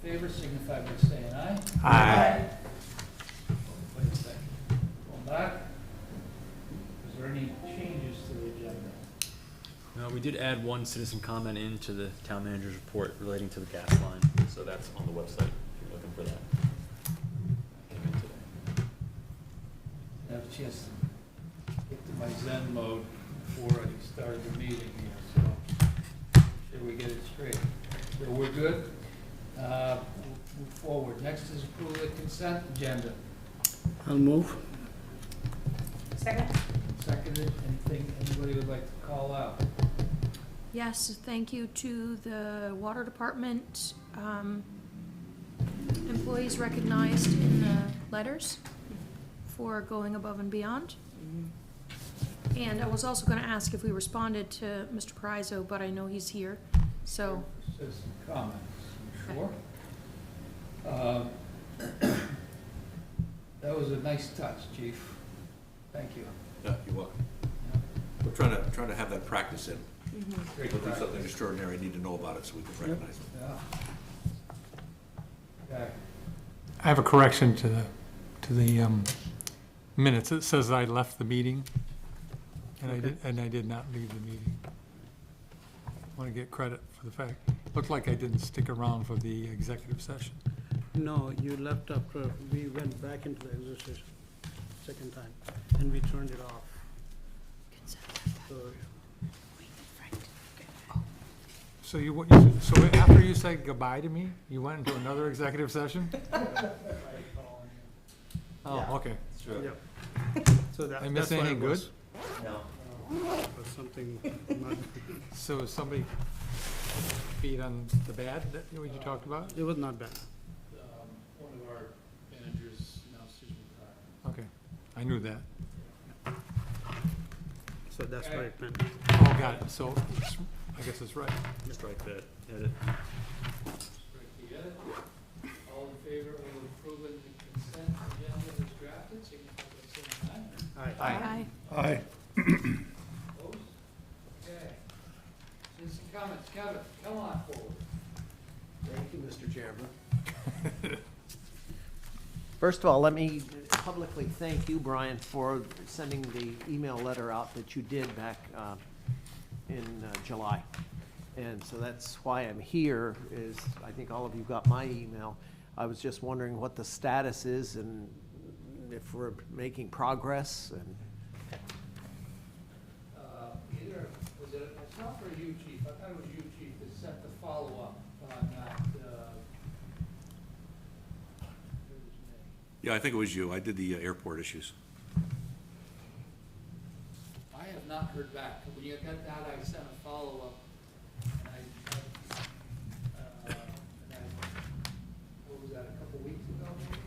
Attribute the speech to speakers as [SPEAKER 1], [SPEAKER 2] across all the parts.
[SPEAKER 1] favor signify by saying aye.
[SPEAKER 2] Aye.
[SPEAKER 1] Wait a second. Going back. Is there any changes to the agenda?
[SPEAKER 3] No, we did add one citizen comment into the town manager's report relating to the gas line, so that's on the website if you're looking for that. Came in today.
[SPEAKER 1] I have a chance to get to my Zen mode before I started the meeting here, so sure we get it straight. So we're good. We'll move forward. Next is approval of the consent agenda.
[SPEAKER 2] I'll move.
[SPEAKER 4] Second.
[SPEAKER 1] Seconded. Anything anybody would like to call out?
[SPEAKER 5] Yes, thank you to the water department, employees recognized in the letters for going above and beyond. And I was also gonna ask if we responded to Mr. Parizo, but I know he's here, so.
[SPEAKER 1] Says some comments, I'm sure. That was a nice touch, chief. Thank you.
[SPEAKER 6] Yeah, you're welcome.
[SPEAKER 1] Yeah.
[SPEAKER 6] We're trying to have that practice in.
[SPEAKER 1] Great
[SPEAKER 6] If we do
[SPEAKER 1] practice.
[SPEAKER 6] something extraordinary, need to know about it so we can recognize it.
[SPEAKER 1] Yeah. Okay.
[SPEAKER 2] I have a correction to the minutes. It says I left the meeting, and I did not leave the meeting. Want to get credit for the fact. Looked like I didn't stick around for the executive session.
[SPEAKER 7] No, you left after we went back into the exercise second time, and we turned it off. So,
[SPEAKER 2] So after you said goodbye to me, you went into another executive session? Oh, okay.
[SPEAKER 7] yeah. So that,
[SPEAKER 2] I miss
[SPEAKER 7] that's why
[SPEAKER 2] anything
[SPEAKER 7] it was,
[SPEAKER 2] good?
[SPEAKER 7] was something not,
[SPEAKER 2] So is somebody beat on the bad that you talked about?
[SPEAKER 7] it was not bad.
[SPEAKER 1] One of our managers announced his retirement.
[SPEAKER 2] Okay, I knew that.
[SPEAKER 7] So that's why it meant.
[SPEAKER 2] Oh, got it. So I guess it's right.
[SPEAKER 3] Strike that edit.
[SPEAKER 1] Strike the edit. All in favor of approving the consent agenda as drafted, signify by saying aye.
[SPEAKER 7] Aye.
[SPEAKER 5] Aye.
[SPEAKER 1] Opposed? Okay. Citizen comments. Kevin, come on forward.
[SPEAKER 8] Thank you, Mr. Chairman. First of all, let me publicly thank you, Brian, for sending the email letter out that you did back in July. And so that's why I'm here, is I think all of you got my email. I was just wondering what the status is and if we're making progress. And
[SPEAKER 1] Either, was it myself or you, Chief? I thought it was you, Chief, that sent the follow-up on that, it was me.
[SPEAKER 6] Yeah, I think it was you. I did the airport issues.
[SPEAKER 1] I have not heard back. When you got that, I sent a follow-up, and what was that, a couple weeks ago, maybe?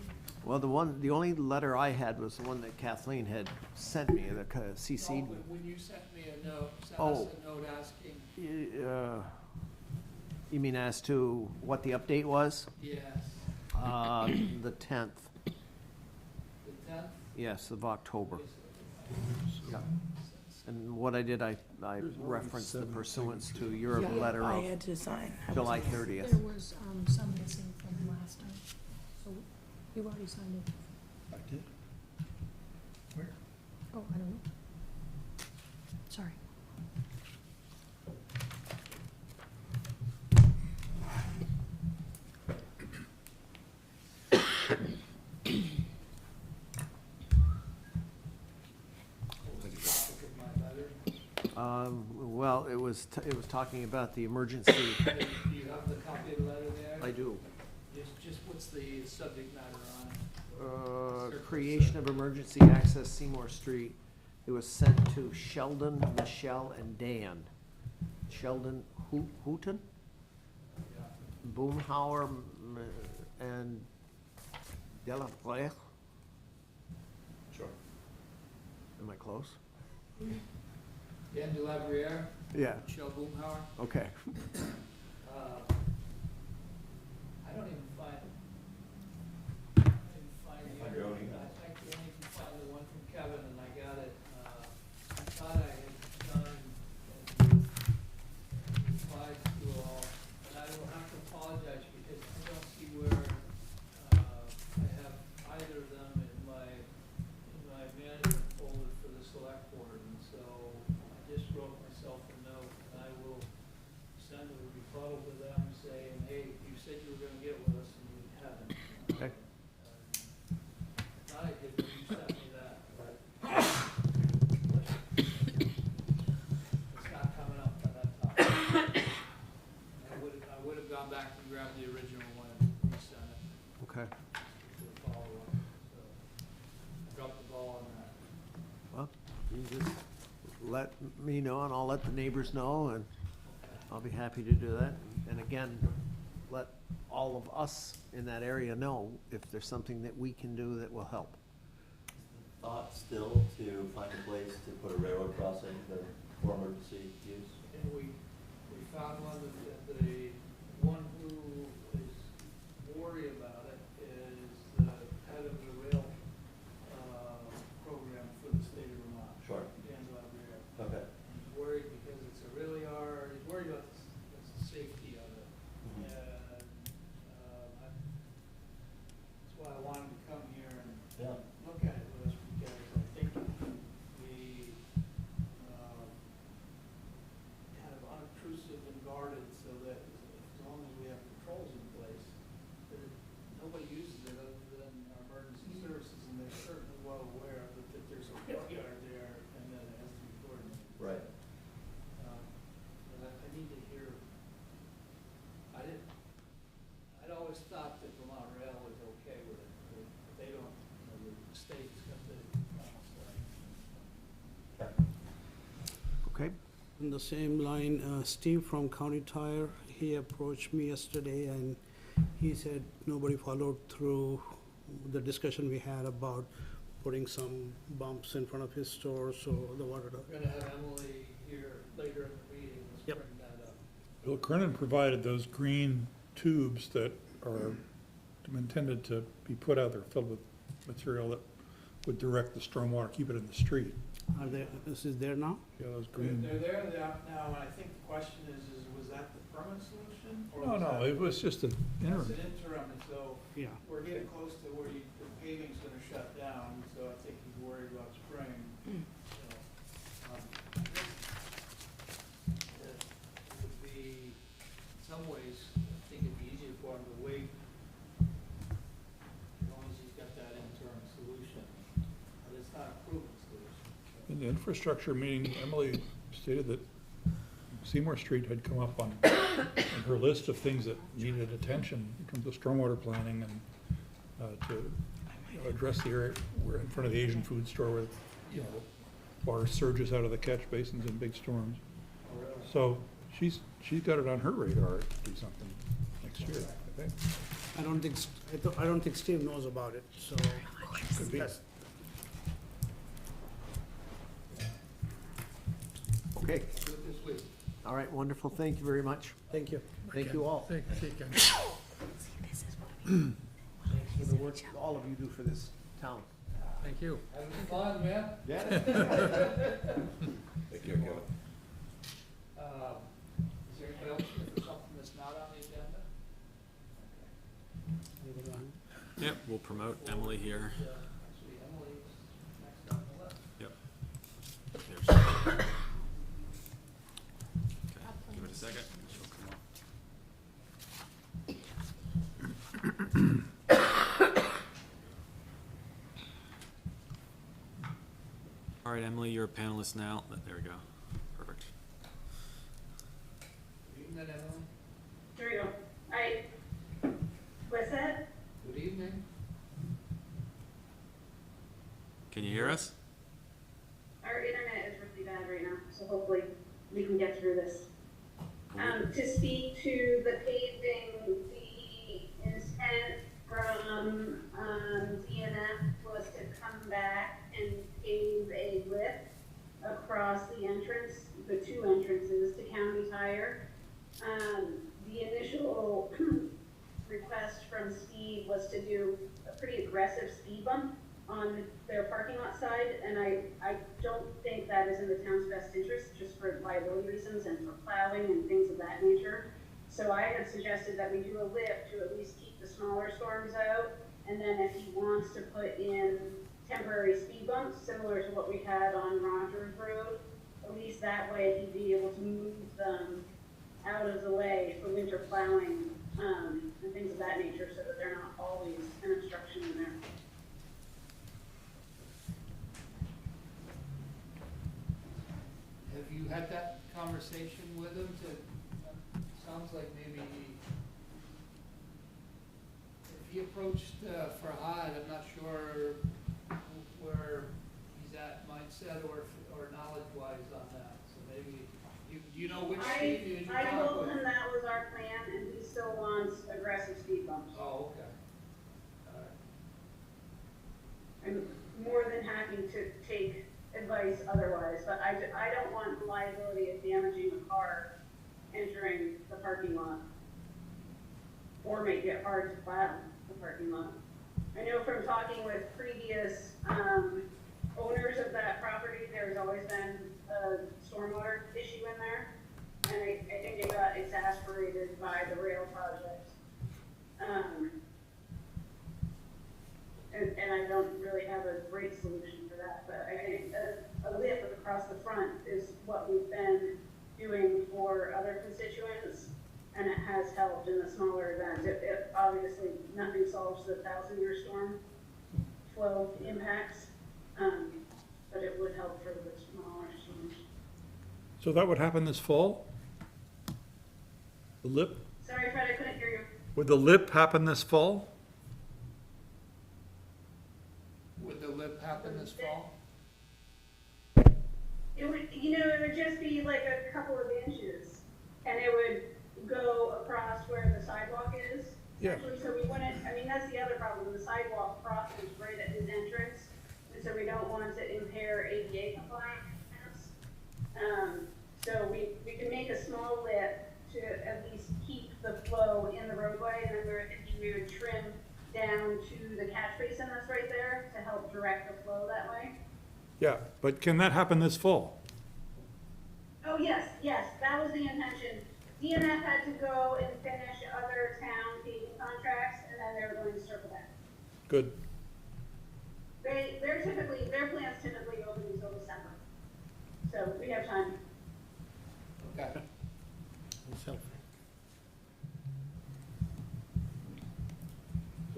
[SPEAKER 8] well, the only letter I had was the one that Kathleen had sent me, the CC'd me.
[SPEAKER 1] No, when you sent me a note, sent
[SPEAKER 8] Oh.
[SPEAKER 1] us a note asking,
[SPEAKER 8] You mean as to what the update was?
[SPEAKER 1] yes,
[SPEAKER 8] The 10th,
[SPEAKER 1] the 10th?
[SPEAKER 8] yes, of October. Yeah. And what I did, I referenced the pursuance to your letter
[SPEAKER 4] I
[SPEAKER 8] of
[SPEAKER 4] had to sign.
[SPEAKER 8] July 30th.
[SPEAKER 5] There was, some missing from last time, so you already signed it.
[SPEAKER 2] I did. Where?
[SPEAKER 5] Oh, I don't know. Sorry.
[SPEAKER 1] Topic of my letter.
[SPEAKER 8] Well, it was talking about the emergency.
[SPEAKER 1] Do you have the copy of the letter there?
[SPEAKER 8] I do.
[SPEAKER 1] Just what's the subject matter on it?
[SPEAKER 8] Creation of emergency access Seymour Street. It was sent to Sheldon, Michelle, and Dan. Sheldon Hooton,
[SPEAKER 1] Yeah.
[SPEAKER 8] Boomhauer, and Delafleur.
[SPEAKER 6] Sure.
[SPEAKER 8] Am I close?
[SPEAKER 1] Dan Delavriere,
[SPEAKER 8] Yeah.
[SPEAKER 1] Michelle Boomhauer.
[SPEAKER 8] Okay.
[SPEAKER 1] I don't even find,
[SPEAKER 6] Find your own email.
[SPEAKER 1] I can't even find the one from Kevin, and I got it, I thought I had done and replied to all, and I will have to apologize because I don't see myself a note, and I will send a rebuttal to them saying, hey, you said you were gonna get with us and you haven't.
[SPEAKER 8] Okay.
[SPEAKER 1] I thought I did, when you sent me that, but it's not coming up by that time. I would have gone back and grabbed the original one and resent it
[SPEAKER 8] Okay.
[SPEAKER 1] to the follow-up, so I dropped the ball on that.
[SPEAKER 8] Well, you just let me know and I'll let the neighbors know and I'll be happy to do that. And again, let all of us in that area know if there's something that we can do that will help.
[SPEAKER 9] Thought still to find a place to put a railroad crossing for emergency use?
[SPEAKER 1] And we found one that the one who is worried about it is the head of the rail, program for the state of Vermont.
[SPEAKER 9] Sure.
[SPEAKER 1] Dan Gabriel.
[SPEAKER 9] Okay.
[SPEAKER 1] He's worried because it's a really hard, he's worried about the safety of it.
[SPEAKER 9] Mhm.
[SPEAKER 1] And, that's why I wanted to come here and
[SPEAKER 9] Yeah.
[SPEAKER 1] look at it with us, because I think we, kind of unobtrusive and guarded so that as long as we have controls in place, that nobody uses it other than our emergency services, and they're certainly well aware that there's a rail yard there and that it has to be coordinated.
[SPEAKER 9] Right.
[SPEAKER 1] But I need to hear, I'd always thought that Vermont Rail was okay with it, but they don't, the state's got the promise there.
[SPEAKER 8] Okay?
[SPEAKER 7] On the same line, Steve from County Tire, he approached me yesterday and he said nobody followed through the discussion we had about putting some bumps in front of his store so the water.
[SPEAKER 1] We're gonna have Emily here later in the meeting, let's
[SPEAKER 7] Yep.
[SPEAKER 1] bring that up.
[SPEAKER 10] Bill Kernan provided those green tubes that are intended to be put out there, filled with material that would direct the stormwater, keep it in the street.
[SPEAKER 7] Are they, this is there now?
[SPEAKER 10] Yeah, those
[SPEAKER 1] They're
[SPEAKER 10] green.
[SPEAKER 1] there now, and I think the question is was that the permanent solution? Or
[SPEAKER 10] No,
[SPEAKER 1] was
[SPEAKER 10] no,
[SPEAKER 1] that-
[SPEAKER 10] it was just an
[SPEAKER 1] It's
[SPEAKER 10] interim.
[SPEAKER 1] an interim, and so
[SPEAKER 7] Yeah.
[SPEAKER 1] we're getting close to where the paving's gonna shut down, so I think he's worried about spring. So, I think that it would be, in some ways, I think it'd be easier for him to wait as long as he's got that interim solution, but it's not a proven solution.
[SPEAKER 10] In the infrastructure meeting, Emily stated that Seymour Street had come up on her list of things that needed attention in terms of stormwater planning and to address the area where in front of the Asian food store where, you know, the water surges out of the catch basins in big storms.
[SPEAKER 1] Oh, really?
[SPEAKER 10] So she's got it on her radar to do something next year, I think.
[SPEAKER 7] I don't think Steve knows about it, so.
[SPEAKER 10] Could be.
[SPEAKER 8] Okay.
[SPEAKER 1] Do it this week.
[SPEAKER 8] All right, wonderful. Thank you very much.
[SPEAKER 7] Thank you.
[SPEAKER 8] Thank you all.
[SPEAKER 2] Thank you, Ken.
[SPEAKER 8] Thanks for the work all of you do for this town.
[SPEAKER 2] Thank you.
[SPEAKER 1] Having fun, man?
[SPEAKER 8] Yeah.
[SPEAKER 6] Take care, Kevin.
[SPEAKER 1] Is there anybody else here for something that's not on the agenda?
[SPEAKER 3] Yep, we'll promote Emily here.
[SPEAKER 1] Actually, Emily's next on the list.
[SPEAKER 3] Yep. There's- Okay, give it a second. She'll come up. All right, Emily, you're a panelist now. There we go. Perfect.
[SPEAKER 1] Good evening, Emily.
[SPEAKER 4] There we go. All right. What's that?
[SPEAKER 1] Good evening.
[SPEAKER 3] Can you hear us?
[SPEAKER 4] Our internet is really bad right now, so hopefully we can get through this. To speak to the paving, the intent from DNF was to come back and pave a lip across the entrance, the two entrances to County Tire. The initial request from Steve was to do a pretty aggressive speed bump on their parking lot side, and I don't think that is in the town's best interest, just for liability reasons and for plowing and things of that nature. So I had suggested that we do a lip to at least keep the smaller storms out, and then if he wants to put in temporary speed bumps, similar to what we had on Rogers Road, at least that way he'd be able to move them out of the way for winter plowing, and things of that nature, so that they're not always an obstruction in there.
[SPEAKER 1] Have you had that conversation with him sounds like maybe if he approached Farhad, I'm not sure where he's at mindset or knowledge-wise on that, so maybe, you know which speed you
[SPEAKER 4] I
[SPEAKER 1] talk
[SPEAKER 4] told
[SPEAKER 1] with?
[SPEAKER 4] him that was our plan, and he still wants aggressive speed bumps.
[SPEAKER 1] Oh, okay. All right.
[SPEAKER 4] I'm more than happy to take advice otherwise, but I don't want the liability of damaging a car entering the parking lot, or make it hard to plow the parking lot. I know from talking with previous owners of that property, there's always been a stormwater issue in there, and I think it got exasperated by the rail project. And I don't really have a great solution for that, but I think a lip across the front is what we've been doing for other constituents, and it has helped in the smaller events. It obviously, nothing solves the 1,000-year storm flow impacts, but it would help for the smaller storms.
[SPEAKER 10] So that would happen this fall? The lip,
[SPEAKER 4] Sorry, Fred, I couldn't hear you.
[SPEAKER 10] would the lip happen this fall?
[SPEAKER 1] Would the lip happen this fall?
[SPEAKER 4] It would, it would just be like a couple of inches, and it would go across where the sidewalk is.
[SPEAKER 10] Yeah.
[SPEAKER 4] Actually, so we wouldn't, that's the other problem, the sidewalk crosses right at his entrance, and so we don't want to impair ADA compliance. So we can make a small lip to at least keep the flow in the roadway, and then we would trim down to the catch basin that's right there to help direct the flow that way.
[SPEAKER 10] Yeah, but can that happen this fall?
[SPEAKER 4] Oh, yes, that was the intention. DNF had to go and finish other town paving contracts, and then they were going to circle back.
[SPEAKER 10] Good.
[SPEAKER 4] Their plans typically open until December. So we have time.
[SPEAKER 1] Okay.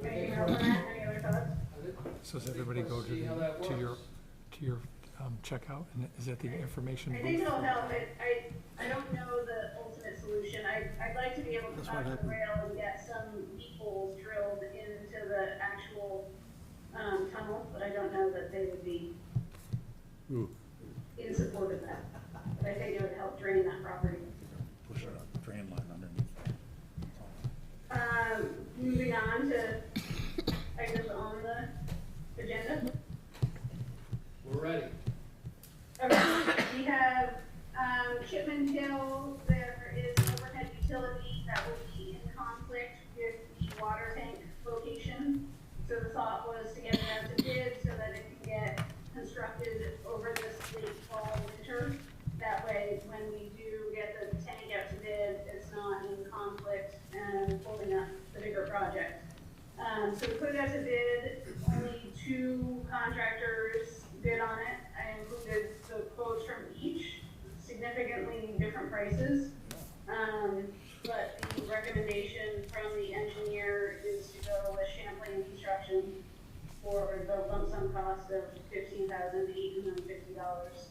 [SPEAKER 4] Anything else on that? Any other thoughts?
[SPEAKER 2] So does everybody go
[SPEAKER 1] See how that
[SPEAKER 2] to your
[SPEAKER 1] works.
[SPEAKER 2] checkout, and is that the information
[SPEAKER 4] I
[SPEAKER 2] booth?
[SPEAKER 4] think it'll help. I don't know the ultimate solution. I'd like to be able to
[SPEAKER 7] That's
[SPEAKER 4] talk
[SPEAKER 7] what
[SPEAKER 4] to the rail and get some deep holes drilled into the actual tunnel, but I don't know that they would be
[SPEAKER 10] Ooh,
[SPEAKER 4] in support of that. But I think it would help drain that property.
[SPEAKER 10] push a drain line underneath.
[SPEAKER 4] Moving on to items on the agenda.
[SPEAKER 1] We're ready.
[SPEAKER 4] Okay, we have, Chipman Hill, there is an overhead utility that will be in conflict with the water tank location. So the thought was to get it out to bid so that it can get constructed over this late fall, winter. That way, when we do get the tank out to bid, it's not in conflict and holding up the bigger project. So we put it out to bid, only 2 contractors bid on it. I included the quotes from each, significantly different prices. But the recommendation from the engineer is to go with Champlain Construction for the lump sum cost of $15,850,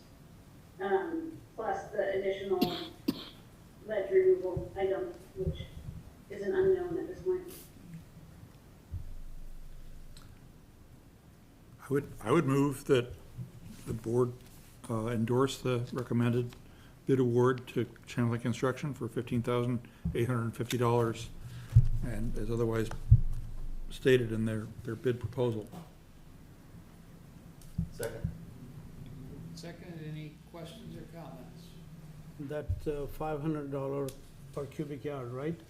[SPEAKER 4] plus the additional ledge removal item, which is an unknown at this point.
[SPEAKER 10] I would move that the board endorse the recommended bid award to Champlain Construction for $15,850, and as otherwise stated in their bid proposal.
[SPEAKER 9] Second.
[SPEAKER 1] Second, any questions or comments?
[SPEAKER 7] That $500 per cubic yard, right?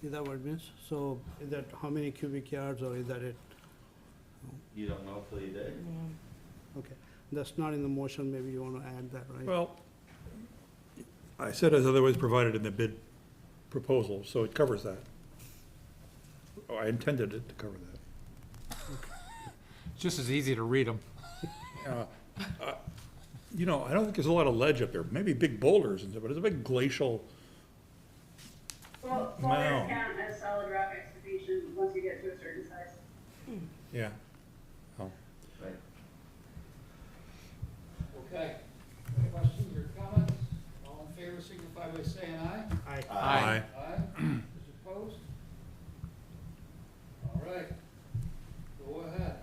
[SPEAKER 7] Is that what it means? So is that how many cubic yards, or is that it?
[SPEAKER 9] You don't know till you dig.
[SPEAKER 7] Okay, that's not in the motion, maybe you want to add that, right?
[SPEAKER 10] Well, I said as otherwise provided in the bid proposal, so it covers that. Oh, I intended it to cover that.
[SPEAKER 2] Just as easy to read them.
[SPEAKER 10] you know, I don't think there's a lot of ledge up there, maybe big boulders and stuff, but it's a big glacial,
[SPEAKER 4] Well,
[SPEAKER 10] No.
[SPEAKER 4] boulders count as solid rock excavation once you get to a certain size.
[SPEAKER 10] yeah. Oh.
[SPEAKER 9] Right.
[SPEAKER 1] Okay. Any questions or comments? All in favor signify by saying aye.
[SPEAKER 10] Aye.
[SPEAKER 1] Aye. Those opposed? All right. Go ahead.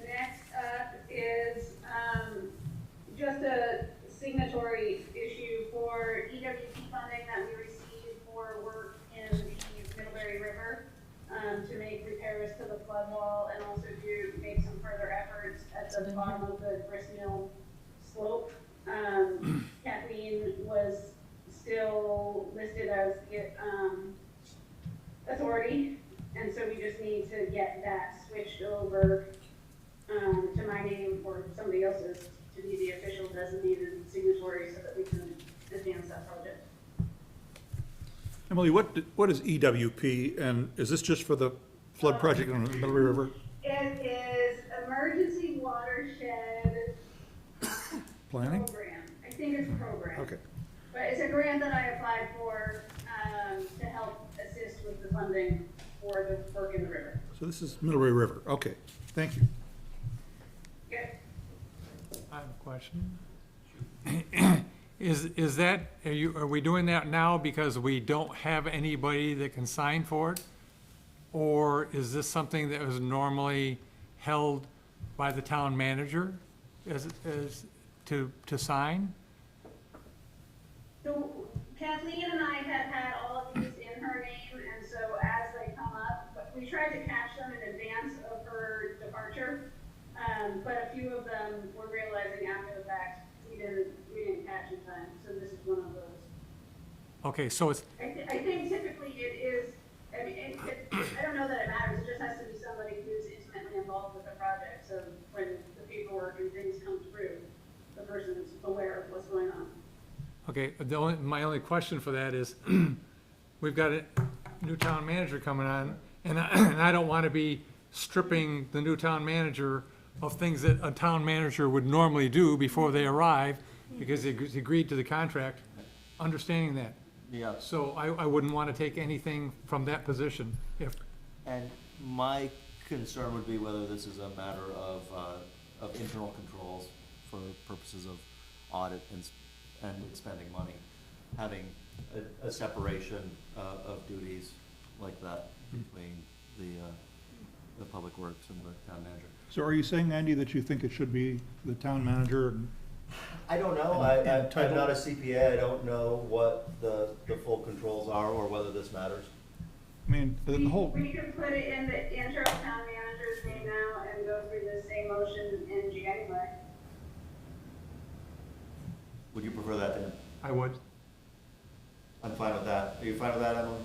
[SPEAKER 4] Next up is, just a signatory issue for EWP funding that we received for work in the Middlebury River, to make repairs to the flood wall and also to make some further efforts at the bottom of the grist mill slope. Kathleen was still listed as the, authority, and so we just need to get that switched over, to my name or somebody else's to be the official designated signatory so that we can advance that project.
[SPEAKER 10] Emily, what is EWP, and is this just for the flood project on the Middlebury River?
[SPEAKER 4] It is Emergency Watershed
[SPEAKER 10] Planning?
[SPEAKER 4] Program. I think it's program.
[SPEAKER 10] Okay.
[SPEAKER 4] But it's a grant that I applied for, to help assist with the funding for the work in the river.
[SPEAKER 10] So this is Middlebury River, okay, thank you.
[SPEAKER 4] Yep.
[SPEAKER 2] I have a question. Is that, are we doing that now because we don't have anybody that can sign for it? Or is this something that was normally held by the town manager as to sign?
[SPEAKER 4] So Kathleen and I have had all of these in her name, and so as they come up, but we tried to catch them in advance of her departure. But a few of them we're realizing after the fact we didn't catch in time, so this is one of those.
[SPEAKER 2] Okay, so it's,
[SPEAKER 4] I think typically it is, I mean, I don't know that it matters, it just has to be somebody who's intimately involved with the project, so when the paperwork and things come through, the person's aware of what's going on.
[SPEAKER 2] okay, my only question for that is, we've got a new town manager coming on, and I don't want to be stripping the new town manager of things that a town manager would normally do before they arrive, because he agreed to the contract, understanding that.
[SPEAKER 9] Yeah,
[SPEAKER 2] So I wouldn't want to take anything from that position if,
[SPEAKER 9] and my concern would be whether this is a matter of internal controls for purposes of audit and spending money. Having a separation of duties like that between the public works and the town manager.
[SPEAKER 10] So are you saying, Andy, that you think it should be the town manager?
[SPEAKER 9] I don't know, I'm not a CPA, I don't know what the full controls are or whether this matters.
[SPEAKER 10] I mean, the whole,
[SPEAKER 4] We could put it in the interim town manager's name now and go through the same motion in January.
[SPEAKER 9] Would you prefer that, Dan?
[SPEAKER 2] I would.
[SPEAKER 9] I'm fine with that. Are you fine with that, Emily?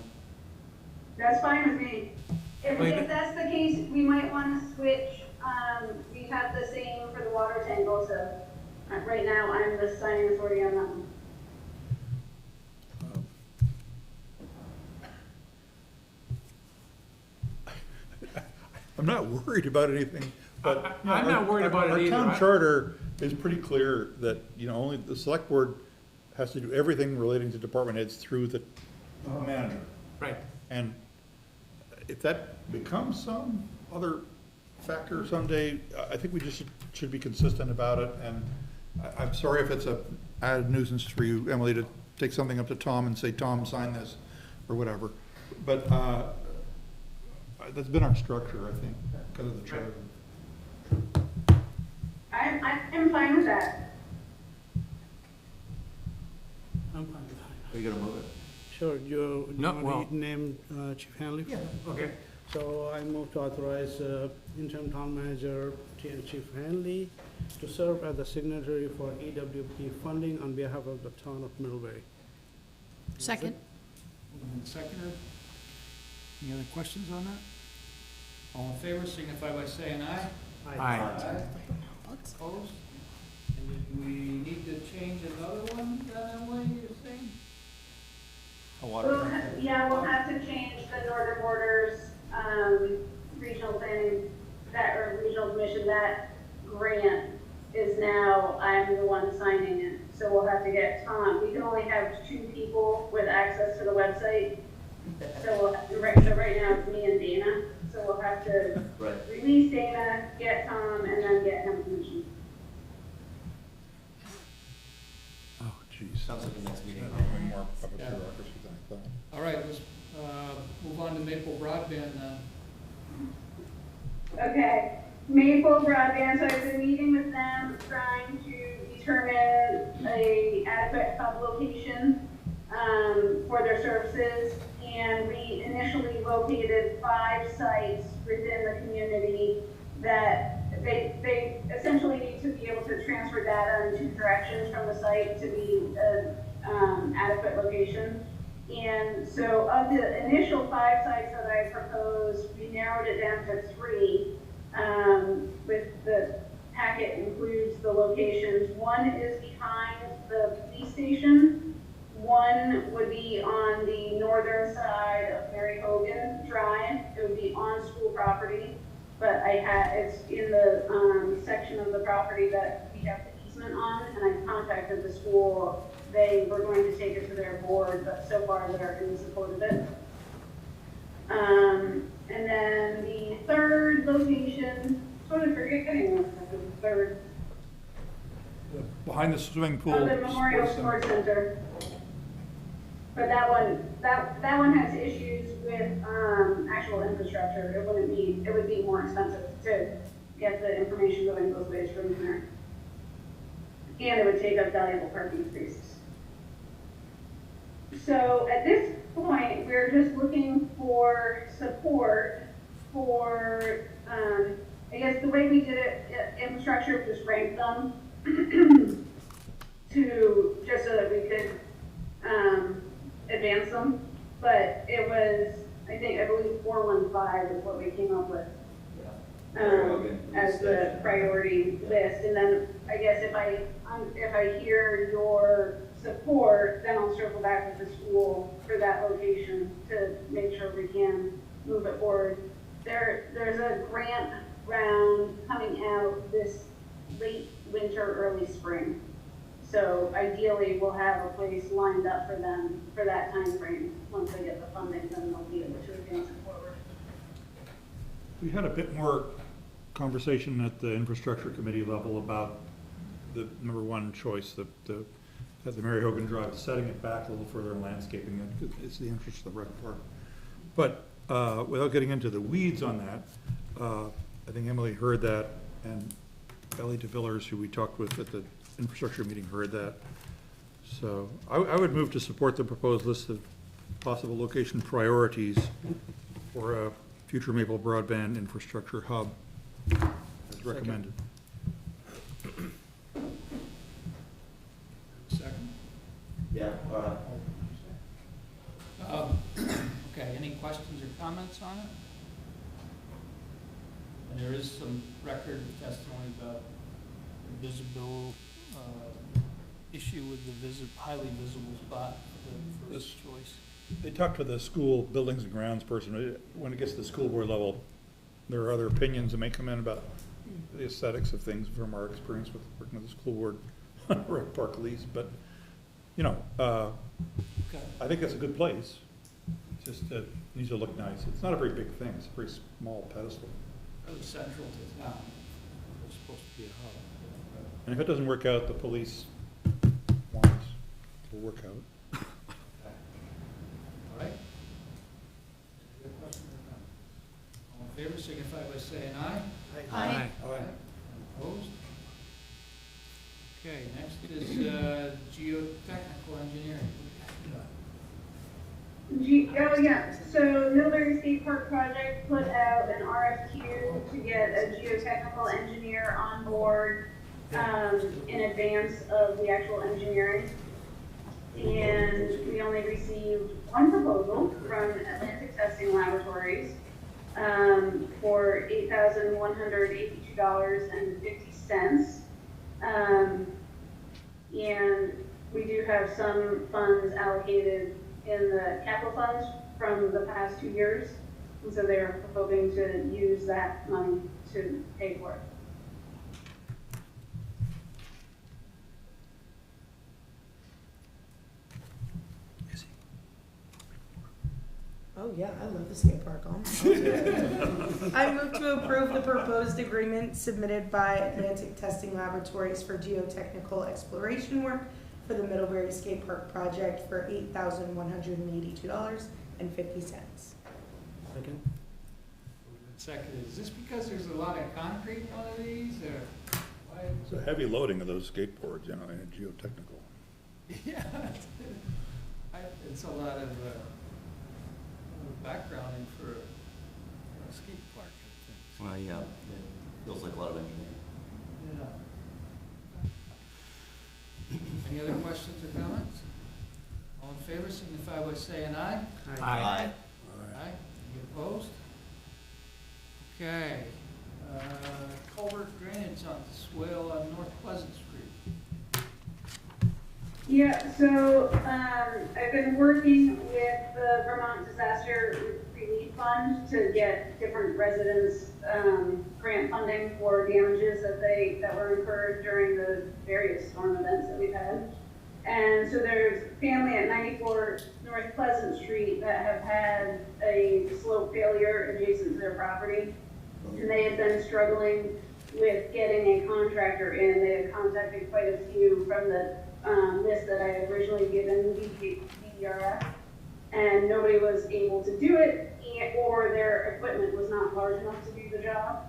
[SPEAKER 4] That's fine with me. If
[SPEAKER 2] Wait,
[SPEAKER 4] that's the case, we might want to switch, we have the same for the water tank also. Right now, I'm the signing authority on that one.
[SPEAKER 10] I'm not worried about anything, but. you know,
[SPEAKER 2] I'm not worried about it either.
[SPEAKER 10] Our town charter is pretty clear that, you know, only the select board has to do everything relating to department heads through the manager.
[SPEAKER 2] Right.
[SPEAKER 10] And if that becomes some other factor someday, I think we just should be consistent about it. And I'm sorry if it's a added nuisance for you, Emily, to take something up to Tom and say, Tom, sign this, or whatever. But that's been our structure, I think, because of the charter.
[SPEAKER 4] I'm fine with that.
[SPEAKER 7] I'm fine with that.
[SPEAKER 9] Are you gonna move it?
[SPEAKER 7] Sure, you
[SPEAKER 2] No,
[SPEAKER 7] want
[SPEAKER 2] well-
[SPEAKER 7] to name Chief Hanley?
[SPEAKER 9] Yeah.
[SPEAKER 2] Okay.
[SPEAKER 7] So I move to authorize interim town manager Chief Hanley to serve as the signatory for EWP funding on behalf of the town of Middlebury.
[SPEAKER 5] Second.
[SPEAKER 1] Seconder. Any other questions on that? All in favor signify by saying aye.
[SPEAKER 2] Aye.
[SPEAKER 1] Opposed? And did we need to change another one, Emily, you're saying?
[SPEAKER 9] A water tank?
[SPEAKER 4] We'll have to change the Northern Borders, regional planning, or regional commission, that grant is now, I'm the one signing it. So we'll have to get Tom. We can only have 2 people with access to the website. So we'll have to, so right now it's me and Dana. So we'll have to
[SPEAKER 9] Right.
[SPEAKER 4] release Dana, get Tom, and then get him permission.
[SPEAKER 10] Oh, jeez.
[SPEAKER 9] Sounds like the next meeting.
[SPEAKER 10] More public
[SPEAKER 1] Yeah.
[SPEAKER 10] bureaucracy than I thought.
[SPEAKER 1] All right, let's move on to Maple Broadband then.
[SPEAKER 4] Okay, Maple Broadband, so I've been meeting with them, trying to determine a adequate hub location, for their services. And we initially located 5 sites within the community that they essentially need to be able to transfer data in 2 directions from the site to be an adequate location. And so of the initial 5 sites that I proposed, we narrowed it down to 3. With the packet includes the locations. 1 is behind the police station. 1 would be on the northern side of Mary Hogan Drive. It would be on school property, but it's in the section of the property that we have the easement on, and I contacted the school. They were going to take it to their board, but so far they're in support of it. And then the 3rd location, sort of forgetting the 3rd.
[SPEAKER 10] Behind the swimming pool.
[SPEAKER 4] The Memorial Sports Center. But that one has issues with actual infrastructure. It would be more expensive to get the information going both ways from there. And it would take up valuable parking spaces. So at this point, we're just looking for support for, I guess the way we did it, infrastructure, just ranked them to, just so that we could advance them. But it was, I believe 415 is what we came up with as the priority list. And then I guess if I hear your support, then I'll circle back with the school for that location to make sure we can move it forward. There's a grant round coming out this late winter, early spring. So ideally, we'll have a place lined up for them for that time frame. Once they get the funding, then they'll be able to advance it forward.
[SPEAKER 10] We had a bit more conversation at the infrastructure committee level about the number 1 choice, the Mary Hogan Drive, setting it back a little further and landscaping it. It's the interest of the rec park. But without getting into the weeds on that, I think Emily heard that, and Ellie DeVillers, who we talked with at the infrastructure meeting, heard that. So I would move to support the proposed list of possible location priorities for a future Maple Broadband infrastructure hub as recommended.
[SPEAKER 1] Second.
[SPEAKER 9] Yeah,
[SPEAKER 1] Okay, any questions or comments on it? And there is some record testimony about the visible issue with the highly visible spot for the first choice.
[SPEAKER 10] They talked to the school buildings and grounds person. When it gets to the school board level, there are other opinions that may come in about the aesthetics of things from our experience with working with the school board on a rec park lease. But, you know,
[SPEAKER 1] Okay.
[SPEAKER 10] I think that's a good place. It's just, it needs to look nice. It's not a very big thing. It's a very small pedestal.
[SPEAKER 1] Really central to town. It's supposed to be a hub.
[SPEAKER 10] And if it doesn't work out, the police want it to work out.
[SPEAKER 1] All right? Any questions or comments? All in favor, signify by saying aye.
[SPEAKER 5] Aye.
[SPEAKER 1] Opposed? Okay, next is geotechnical engineering.
[SPEAKER 4] Oh, yeah, so Middlebury State Park Project put out an RFQ to get a geotechnical engineer on board in advance of the actual engineering. And we only received 1 proposal from Atlantic Testing Laboratories for $8,182.50. And we do have some funds allocated in the capital funds from the past 2 years. And so they're hoping to use that money to pay for it.
[SPEAKER 11] Oh, yeah, I love the skate park. I move to approve the proposed agreement submitted by Atlantic Testing Laboratories for geotechnical exploration work for the Middlebury Skate Park project for $8,182.50.
[SPEAKER 7] Second.
[SPEAKER 1] Second, is this because there's a lot of concrete in one of these, or why?
[SPEAKER 10] It's a heavy loading of those skateboards, you know, and geotechnical.
[SPEAKER 1] Yeah, it's a lot of backgrounding for a skate park, I think.
[SPEAKER 9] Well, yeah, it feels like a lot of engineering.
[SPEAKER 1] Yeah. Any other questions or comments? All in favor, signify by saying aye.
[SPEAKER 9] Aye.
[SPEAKER 1] Aye. Any opposed? Okay. Culvert drainage on Swale on North Pleasant Street.
[SPEAKER 4] Yeah, so, I've been working with the Vermont Disaster Relief Fund to get different residents, grant funding for damages that were incurred during the various storm events that we've had. And so there's a family at 94 North Pleasant Street that have had a slope failure adjacent to their property. And they had been struggling with getting a contractor in. They had contacted quite a few from the list that I had originally given DDRF, and nobody was able to do it, or their equipment was not large enough to do the job.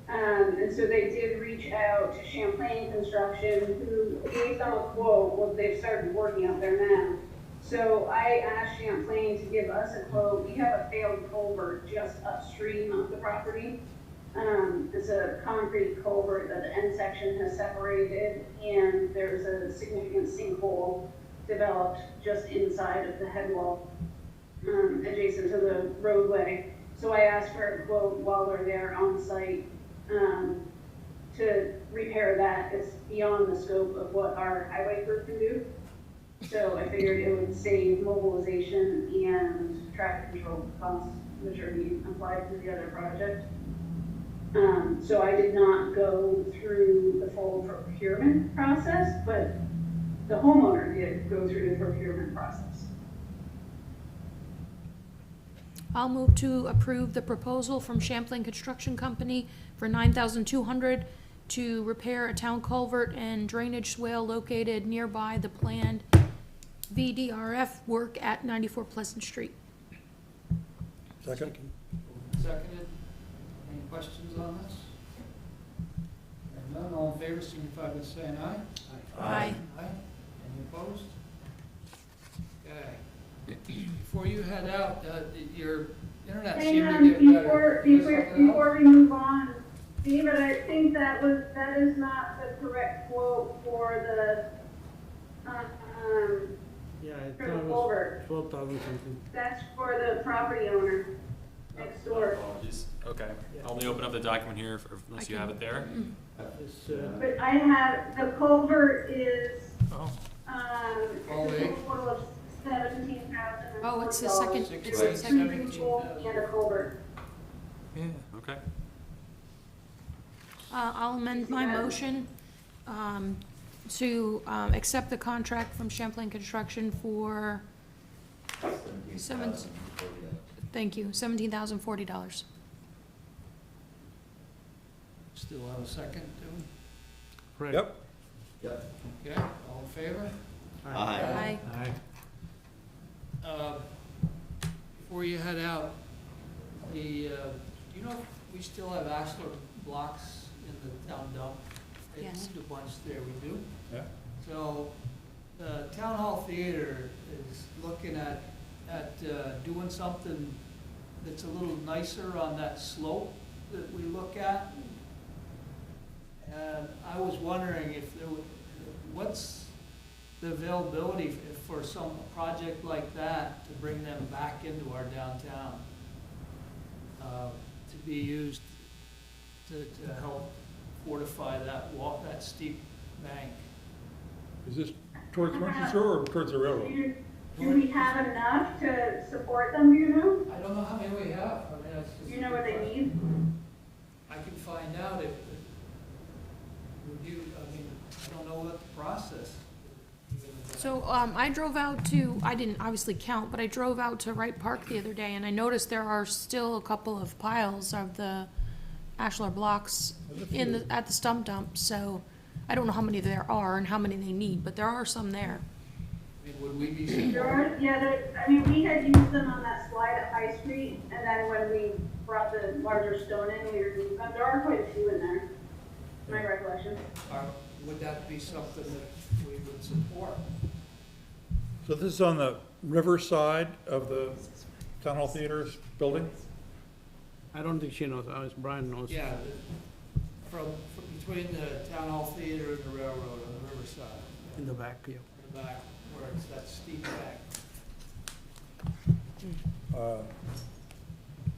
[SPEAKER 4] And so they did reach out to Champlain Construction, who gave them a quote. Well, they've started working out there now. So I asked Champlain to give us a quote. We have a failed culvert just upstream of the property. It's a concrete culvert that the end section has separated, and there's a significant sinkhole developed just inside of the head wall, adjacent to the roadway. So I asked for a quote while we're there on site to repair that. It's beyond the scope of what our highway crew can do. So I figured it would save mobilization and traffic control costs, which are being applied to the other project. So I did not go through the full procurement process, but the homeowner did go through the procurement process.
[SPEAKER 5] I'll move to approve the proposal from Champlain Construction Company for $9,200 to repair a town culvert and drainage swale located nearby the planned VDRF work at 94 Pleasant Street.
[SPEAKER 10] Second?
[SPEAKER 1] Seconded. Any questions on this? Hearing none, all in favor, signify by saying aye.
[SPEAKER 5] Aye.
[SPEAKER 1] Aye. Any opposed? Okay. Before you head out, your internet
[SPEAKER 4] Hang
[SPEAKER 1] seemed
[SPEAKER 4] on,
[SPEAKER 1] to get better.
[SPEAKER 4] before we move on, David, I think that is not the correct quote for the,
[SPEAKER 7] Yeah, I
[SPEAKER 4] for
[SPEAKER 7] thought
[SPEAKER 4] the
[SPEAKER 7] it was
[SPEAKER 4] culvert.
[SPEAKER 7] 12,000 something.
[SPEAKER 4] That's for the property owner next door.
[SPEAKER 3] Apologies. Okay. I'll only open up the document here unless you have it there.
[SPEAKER 7] It's,
[SPEAKER 4] But I have, the culvert is,
[SPEAKER 1] Oh.
[SPEAKER 4] it's a total of $17,000.
[SPEAKER 5] Oh, it's the second, it's the
[SPEAKER 1] Right.
[SPEAKER 5] second.
[SPEAKER 4] And a culvert.
[SPEAKER 2] Yeah.
[SPEAKER 3] Okay.
[SPEAKER 5] I'll amend my motion to accept the contract from Champlain Construction for $17,040.
[SPEAKER 1] Still have a second, do
[SPEAKER 7] right.
[SPEAKER 10] Yep.
[SPEAKER 1] we? Okay, all in favor?
[SPEAKER 5] Aye.
[SPEAKER 7] Aye.
[SPEAKER 1] Before you head out, do you know if we still have ashlar blocks in the town dump? They
[SPEAKER 5] Yes.
[SPEAKER 1] moved a bunch there, we do?
[SPEAKER 10] Yeah.
[SPEAKER 1] So, the Town Hall Theater is looking at doing something that's a little nicer on that slope that we look at. And I was wondering if what's the availability for some project like that to bring them back into our downtown? To be used to help fortify that walk, that steep bank.
[SPEAKER 10] Is this towards Merchant Shore or towards the railroad?
[SPEAKER 4] Do we have enough to support them, do you know?
[SPEAKER 1] I don't know how many we have. I mean, that's just.
[SPEAKER 4] Do you know what they need?
[SPEAKER 1] I can find out if, would you, I mean, I don't know what the process.
[SPEAKER 5] So, I drove out to, I didn't obviously count, but I drove out to Wright Park the other day, and I noticed there are still a couple of piles of the ashlar blocks at the stump dump, so I don't know how many there are and how many they need, but there are some there.
[SPEAKER 1] I mean, would we be
[SPEAKER 4] There are, yeah, I mean, we had used them on that slide at High Street, and then when we brought the larger stone in, we removed them. There are quite a few in there, my recollection.
[SPEAKER 1] would that be something that we would support?
[SPEAKER 10] So this is on the river side of the Town Hall Theater's building?
[SPEAKER 7] I don't think she knows, Brian knows.
[SPEAKER 1] Yeah, from between the Town Hall Theater and the railroad on the riverside,
[SPEAKER 7] In the back, yeah.
[SPEAKER 1] in the back, where it's that steep back.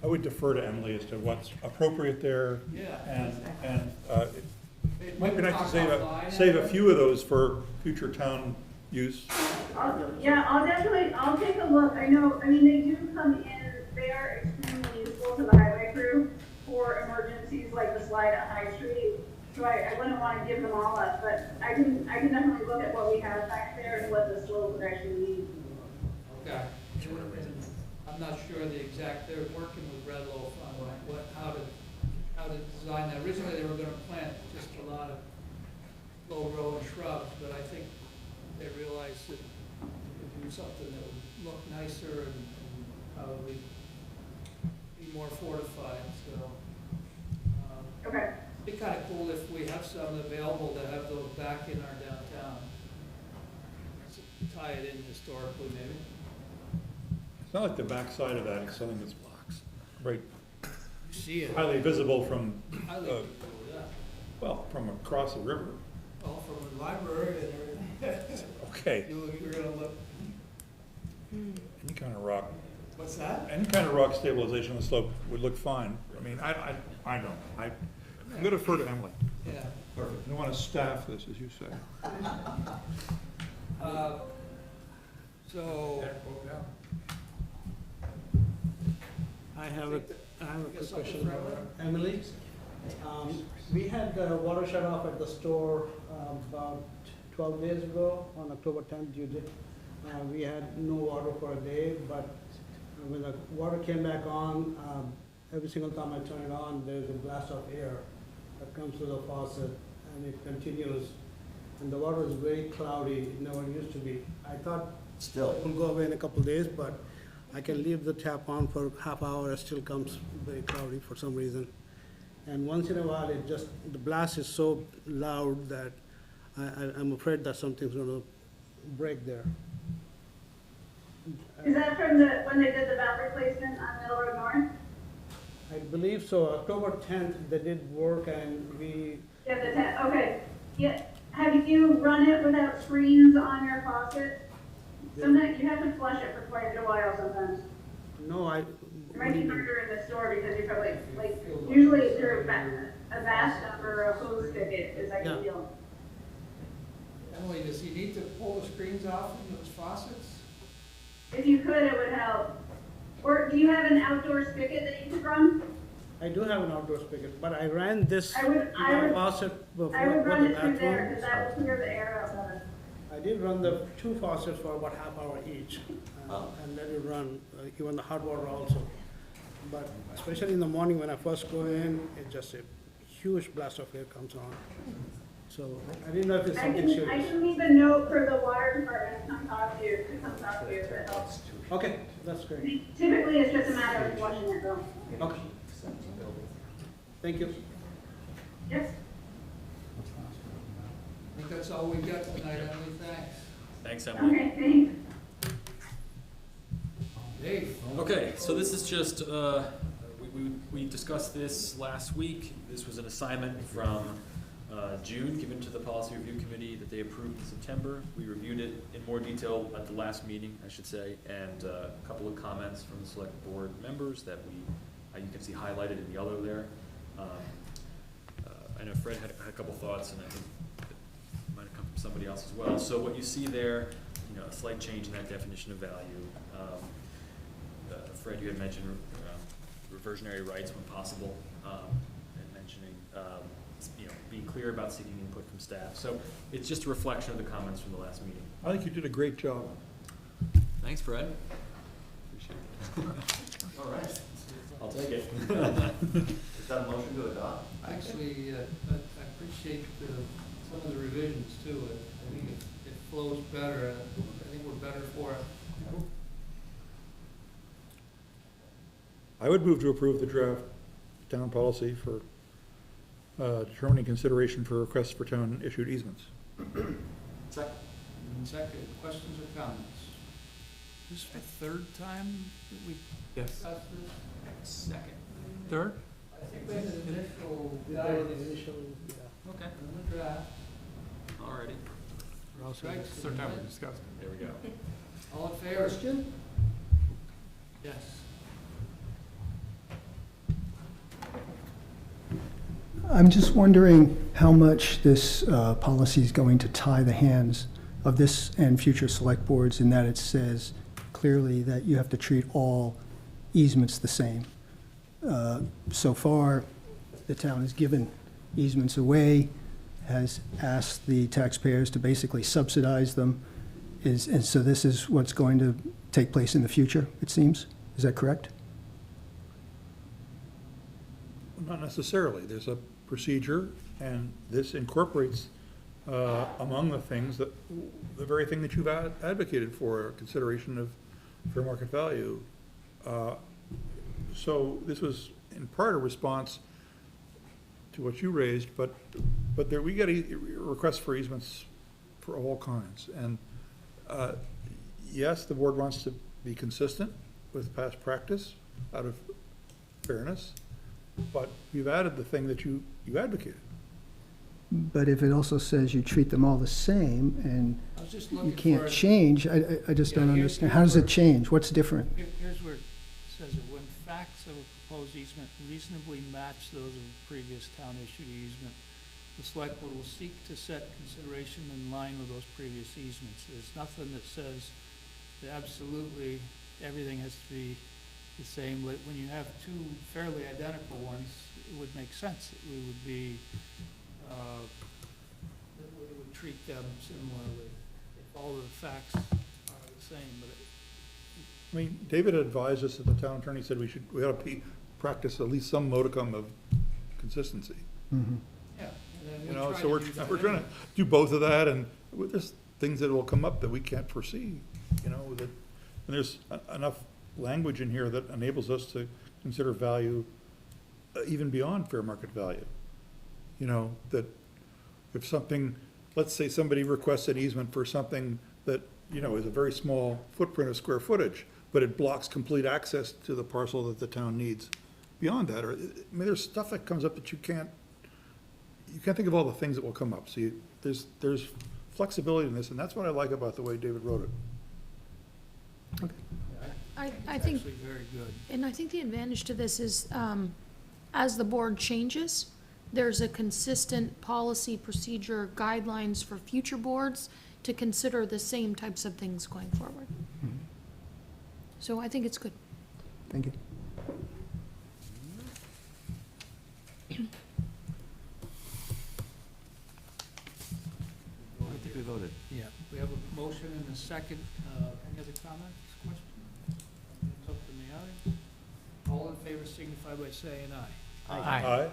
[SPEAKER 10] I would defer to Emily as to what's appropriate there,
[SPEAKER 1] Yeah.
[SPEAKER 10] and it might be nice to
[SPEAKER 1] Offline.
[SPEAKER 10] save a few of those for future town use.
[SPEAKER 4] I'll take a look. I mean, they do come in, they are extremely useful to the highway crew for emergencies like the slide at High Street. So I wouldn't want to give them all up, but I can definitely look at what we have back there and what the slope would actually need.
[SPEAKER 1] Okay. I'm not sure the exact, they're working with Red Loaf on how to design that. Originally, they were gonna plant just a lot of low row and shrubs, but I think they realized that they could do something that would look nicer and probably be more fortified, so.
[SPEAKER 4] Okay.
[SPEAKER 1] It'd be kinda cool if we have some available to have those back in our downtown. Tie it in historically, maybe.
[SPEAKER 10] It's not like the backside of that is something that's right,
[SPEAKER 1] See it.
[SPEAKER 10] highly visible from,
[SPEAKER 1] I like to do that.
[SPEAKER 10] well, from across the river.
[SPEAKER 1] Well, from the library and everything.
[SPEAKER 10] Okay,
[SPEAKER 1] You're gonna look,
[SPEAKER 10] any kind of rock,
[SPEAKER 1] what's that?
[SPEAKER 10] any kind of rock stabilization on the slope would look fine. I mean, I'm gonna defer to Emily.
[SPEAKER 1] Yeah.
[SPEAKER 10] Perfect. You want to staff this, as you say.
[SPEAKER 1] So,
[SPEAKER 7] I have a quick
[SPEAKER 1] Guess
[SPEAKER 7] question
[SPEAKER 1] something
[SPEAKER 7] for
[SPEAKER 1] for
[SPEAKER 7] Emily. We had the water shut off at the store about 12 days ago, on October 10th, you did. We had no water for a day, but when the water came back on, every single time I turn it on, there's a blast of air that comes through the faucet, and it continues. And the water is very cloudy, it never used to be. I thought
[SPEAKER 9] Still,
[SPEAKER 7] it will go away in a couple of days, but I can leave the tap on for half hour, it still comes very cloudy for some reason. And once in a while, the blast is so loud that I'm afraid that something's gonna break there.
[SPEAKER 4] Is that from when they did the valve replacement on Middle Road North?
[SPEAKER 7] I believe so, October 10th, they did work and
[SPEAKER 4] Yeah, okay. Yeah, have you run it without screens on your faucet? Sometimes you have to flush it for quite a while sometimes.
[SPEAKER 7] no,
[SPEAKER 4] It might be harder in the store because you're probably, usually through a vast number of hose spigot is ideal.
[SPEAKER 1] Emily, does he need to pull the screens off from those faucets?
[SPEAKER 4] If you could, it would help. Or do you have an outdoor spigot that you could run?
[SPEAKER 7] I do have an outdoor spigot, but I ran this
[SPEAKER 4] I would-
[SPEAKER 7] faucet before
[SPEAKER 4] I would
[SPEAKER 7] for
[SPEAKER 4] run
[SPEAKER 7] the
[SPEAKER 4] it through there
[SPEAKER 7] bathroom.
[SPEAKER 4] because that will clear the air out better.
[SPEAKER 7] I did run the two faucets for about half hour each,
[SPEAKER 9] Oh.
[SPEAKER 7] and let it run, even the hot water also. But especially in the morning when I first go in, it just a huge blast of air comes on. So I didn't know if it's
[SPEAKER 4] I
[SPEAKER 7] something
[SPEAKER 4] can
[SPEAKER 7] serious.
[SPEAKER 4] leave a note for the water department to come talk to you, if it helps.
[SPEAKER 7] Okay, that's great.
[SPEAKER 4] Typically, it's just a matter of flushing it though.
[SPEAKER 7] Okay. Thank you.
[SPEAKER 4] Yes?
[SPEAKER 1] I think that's all we got tonight, Emily, thanks.
[SPEAKER 3] Thanks, Emily.
[SPEAKER 4] Okay, thanks.
[SPEAKER 1] Dave?
[SPEAKER 3] Okay, so this is just, we discussed this last week. This was an assignment from June, given to the Policy Review Committee that they approved in September. We reviewed it in more detail at the last meeting, I should say, and a couple of comments from the Select Board members that you can see highlighted in yellow there. I know Fred had a couple thoughts, and I think it might have come from somebody else as well. So what you see there, a slight change in that definition of value. Fred, you had mentioned reversionary rights when possible, and mentioning being clear about seeking input from staff. So it's just a reflection of the comments from the last meeting.
[SPEAKER 10] I think you did a great job.
[SPEAKER 3] Thanks, Fred. Appreciate it. All right, I'll take it.
[SPEAKER 9] Is that a motion to adopt?
[SPEAKER 1] Actually, I appreciate some of the revisions too. I think it flows better. I think we're better for it.
[SPEAKER 10] I would move to approve the draft town policy for determining consideration for requests for town issued easements.
[SPEAKER 3] Second.
[SPEAKER 1] And second, questions or comments?
[SPEAKER 12] This is the third time that we
[SPEAKER 2] Yes.
[SPEAKER 1] Discuss this?
[SPEAKER 3] Second.
[SPEAKER 2] Third?
[SPEAKER 1] I think we had an initial
[SPEAKER 7] We did
[SPEAKER 1] guidance
[SPEAKER 7] the initial, yeah.
[SPEAKER 3] Okay.
[SPEAKER 1] in the draft.
[SPEAKER 3] Alrighty.
[SPEAKER 1] Right,
[SPEAKER 2] Third time we discussed it.
[SPEAKER 3] There we go.
[SPEAKER 1] All in favor?
[SPEAKER 7] Question?
[SPEAKER 1] Yes.
[SPEAKER 13] I'm just wondering how much this policy is going to tie the hands of this and future select boards, in that it says clearly that you have to treat all easements the same. So far, the town has given easements away, has asked the taxpayers to basically subsidize them, and so this is what's going to take place in the future, it seems. Is that correct?
[SPEAKER 10] Not necessarily. There's a procedure, and this incorporates, among the things, the very thing that you've advocated for, consideration of fair market value. So this was in part a response to what you raised, but there, we get requests for easements for all kinds. And yes, the board wants to be consistent with past practice out of fairness, but you've added the thing that you advocated.
[SPEAKER 13] But if it also says you treat them all the same, and
[SPEAKER 12] I was just
[SPEAKER 13] you
[SPEAKER 12] looking
[SPEAKER 13] can't
[SPEAKER 12] for,
[SPEAKER 13] change, I just don't understand. How does it change? What's different?
[SPEAKER 12] here's where it says that when facts of a proposed easement reasonably match those of a previous town-issued easement, the select board will seek to set consideration in line with those previous easements. There's nothing that says that absolutely everything has to be the same. When you have two fairly identical ones, it would make sense that we would be, that we would treat them similarly if all of the facts are the same, but
[SPEAKER 10] I mean, David advised us that the town attorney said we ought to practice at least some modicum of consistency.
[SPEAKER 13] Mhm.
[SPEAKER 1] Yeah. and then we
[SPEAKER 10] You know,
[SPEAKER 1] try
[SPEAKER 10] so
[SPEAKER 1] to
[SPEAKER 10] we're
[SPEAKER 1] do that
[SPEAKER 10] trying to do both of that, and there's things that will come up that we can't foresee, you know, and there's enough language in here that enables us to consider value even beyond fair market value. You know, that if something, let's say somebody requests an easement for something that, you know, is a very small footprint of square footage, but it blocks complete access to the parcel that the town needs. Beyond that, or, I mean, there's stuff that comes up that you can't think of all the things that will come up. So there's flexibility in this, and that's what I like about the way David wrote it.
[SPEAKER 5] I
[SPEAKER 12] it's
[SPEAKER 5] think,
[SPEAKER 12] actually very good.
[SPEAKER 5] and I think the advantage to this is, as the board changes, there's a consistent policy, procedure, guidelines for future boards to consider the same types of things going forward. So I think it's good.
[SPEAKER 13] Thank you.
[SPEAKER 9] I think we voted.
[SPEAKER 12] Yeah, we have a motion and a second. Any other comments, questions? It's up in the audience. All in favor signify by saying aye.
[SPEAKER 2] Aye.
[SPEAKER 10] Aye.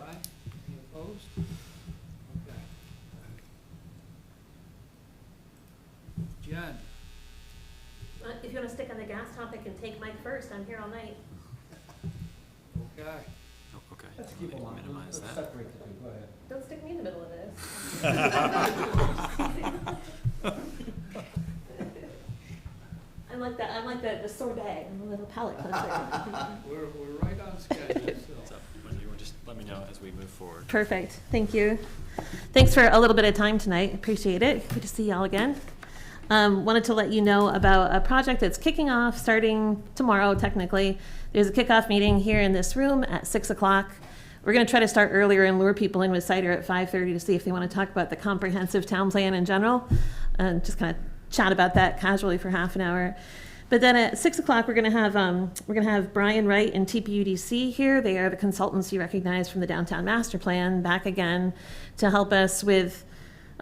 [SPEAKER 12] Any opposed? Okay. Jen?
[SPEAKER 14] If you want to stick on the gas topic and take Mike first, I'm here all night.
[SPEAKER 12] Okay.
[SPEAKER 3] Oh, okay.
[SPEAKER 1] Let's keep them on.
[SPEAKER 3] Minimize
[SPEAKER 1] Let's
[SPEAKER 3] that.
[SPEAKER 1] separate the two, go ahead.
[SPEAKER 14] Don't stick me in the middle of this. I'm like the sorbet, I'm a little palate cleanser.
[SPEAKER 12] We're right on schedule, so.
[SPEAKER 3] When you just let me know as we move forward.
[SPEAKER 14] Perfect, thank you. Thanks for a little bit of time tonight, appreciate it. Good to see y'all again. Wanted to let you know about a project that's kicking off starting tomorrow, technically. There's a kickoff meeting here in this room at 6 o'clock. We're going to try to start earlier and lure people in with cider at 5:30 to see if they want to talk about the comprehensive town plan in general, and just kind of chat about that casually for half an hour. But then at 6 o'clock, we're gonna have Brian Wright and TPUDC here. They are the consultants you recognize from the Downtown Master Plan back again to help us with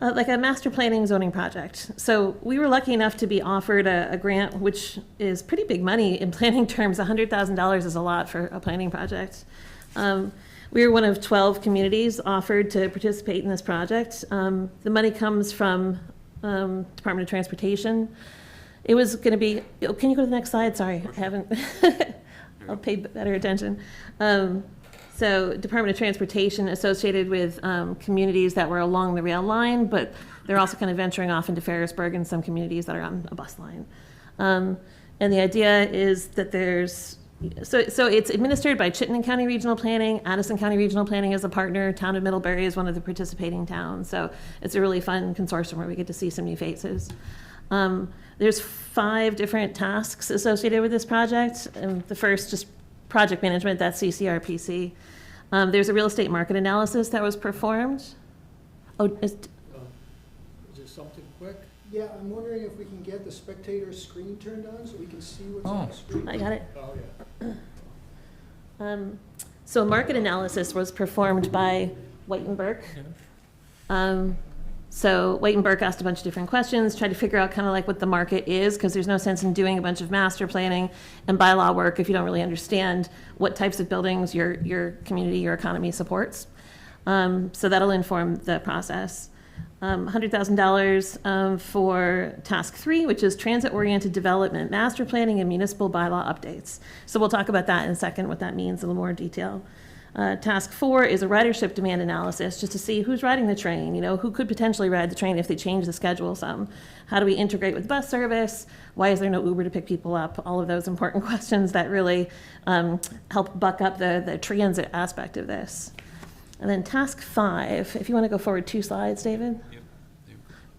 [SPEAKER 14] like a master planning zoning project. So we were lucky enough to be offered a grant, which is pretty big money in planning terms. $100,000 is a lot for a planning project. We were one of 12 communities offered to participate in this project. The money comes from Department of Transportation. It was going to be, oh, can you go to the next slide? Sorry, I haven't. I'll pay better attention. So Department of Transportation associated with communities that were along the rail line, but they're also kind of venturing off into Ferrisburg and some communities that are on a bus line. And the idea is that so it's administered by Chittenden County Regional Planning. Addison County Regional Planning is a partner. Town of Middlebury is one of the participating towns. So it's a really fun consortium where we get to see some new faces. There's 5 different tasks associated with this project. The first, just project management, that's CCRPC. There's a real estate market analysis that was performed. Oh,
[SPEAKER 1] Is there something quick?
[SPEAKER 13] Yeah, I'm wondering if we can get the spectator screen turned on so we can see what's on the screen.
[SPEAKER 14] I got it.
[SPEAKER 1] Oh, yeah.
[SPEAKER 14] So a market analysis was performed by White and Burke. So White and Burke asked a bunch of different questions, tried to figure out kind of like what the market is, because there's no sense in doing a bunch of master planning and bylaw work if you don't really understand what types of buildings your community, your economy supports. So that'll inform the process. $100,000 for task 3, which is transit-oriented development, master planning, and municipal bylaw updates. So we'll talk about that in a second, what that means in a little more detail. Task 4 is a ridership demand analysis, just to see who's riding the train, who could potentially ride the train if they change the schedule some. How do we integrate with bus service? Why is there no Uber to pick people up? All of those important questions that really help buck up the transit aspect of this. And then task 5, if you want to go forward 2 slides, David.
[SPEAKER 3] Yep.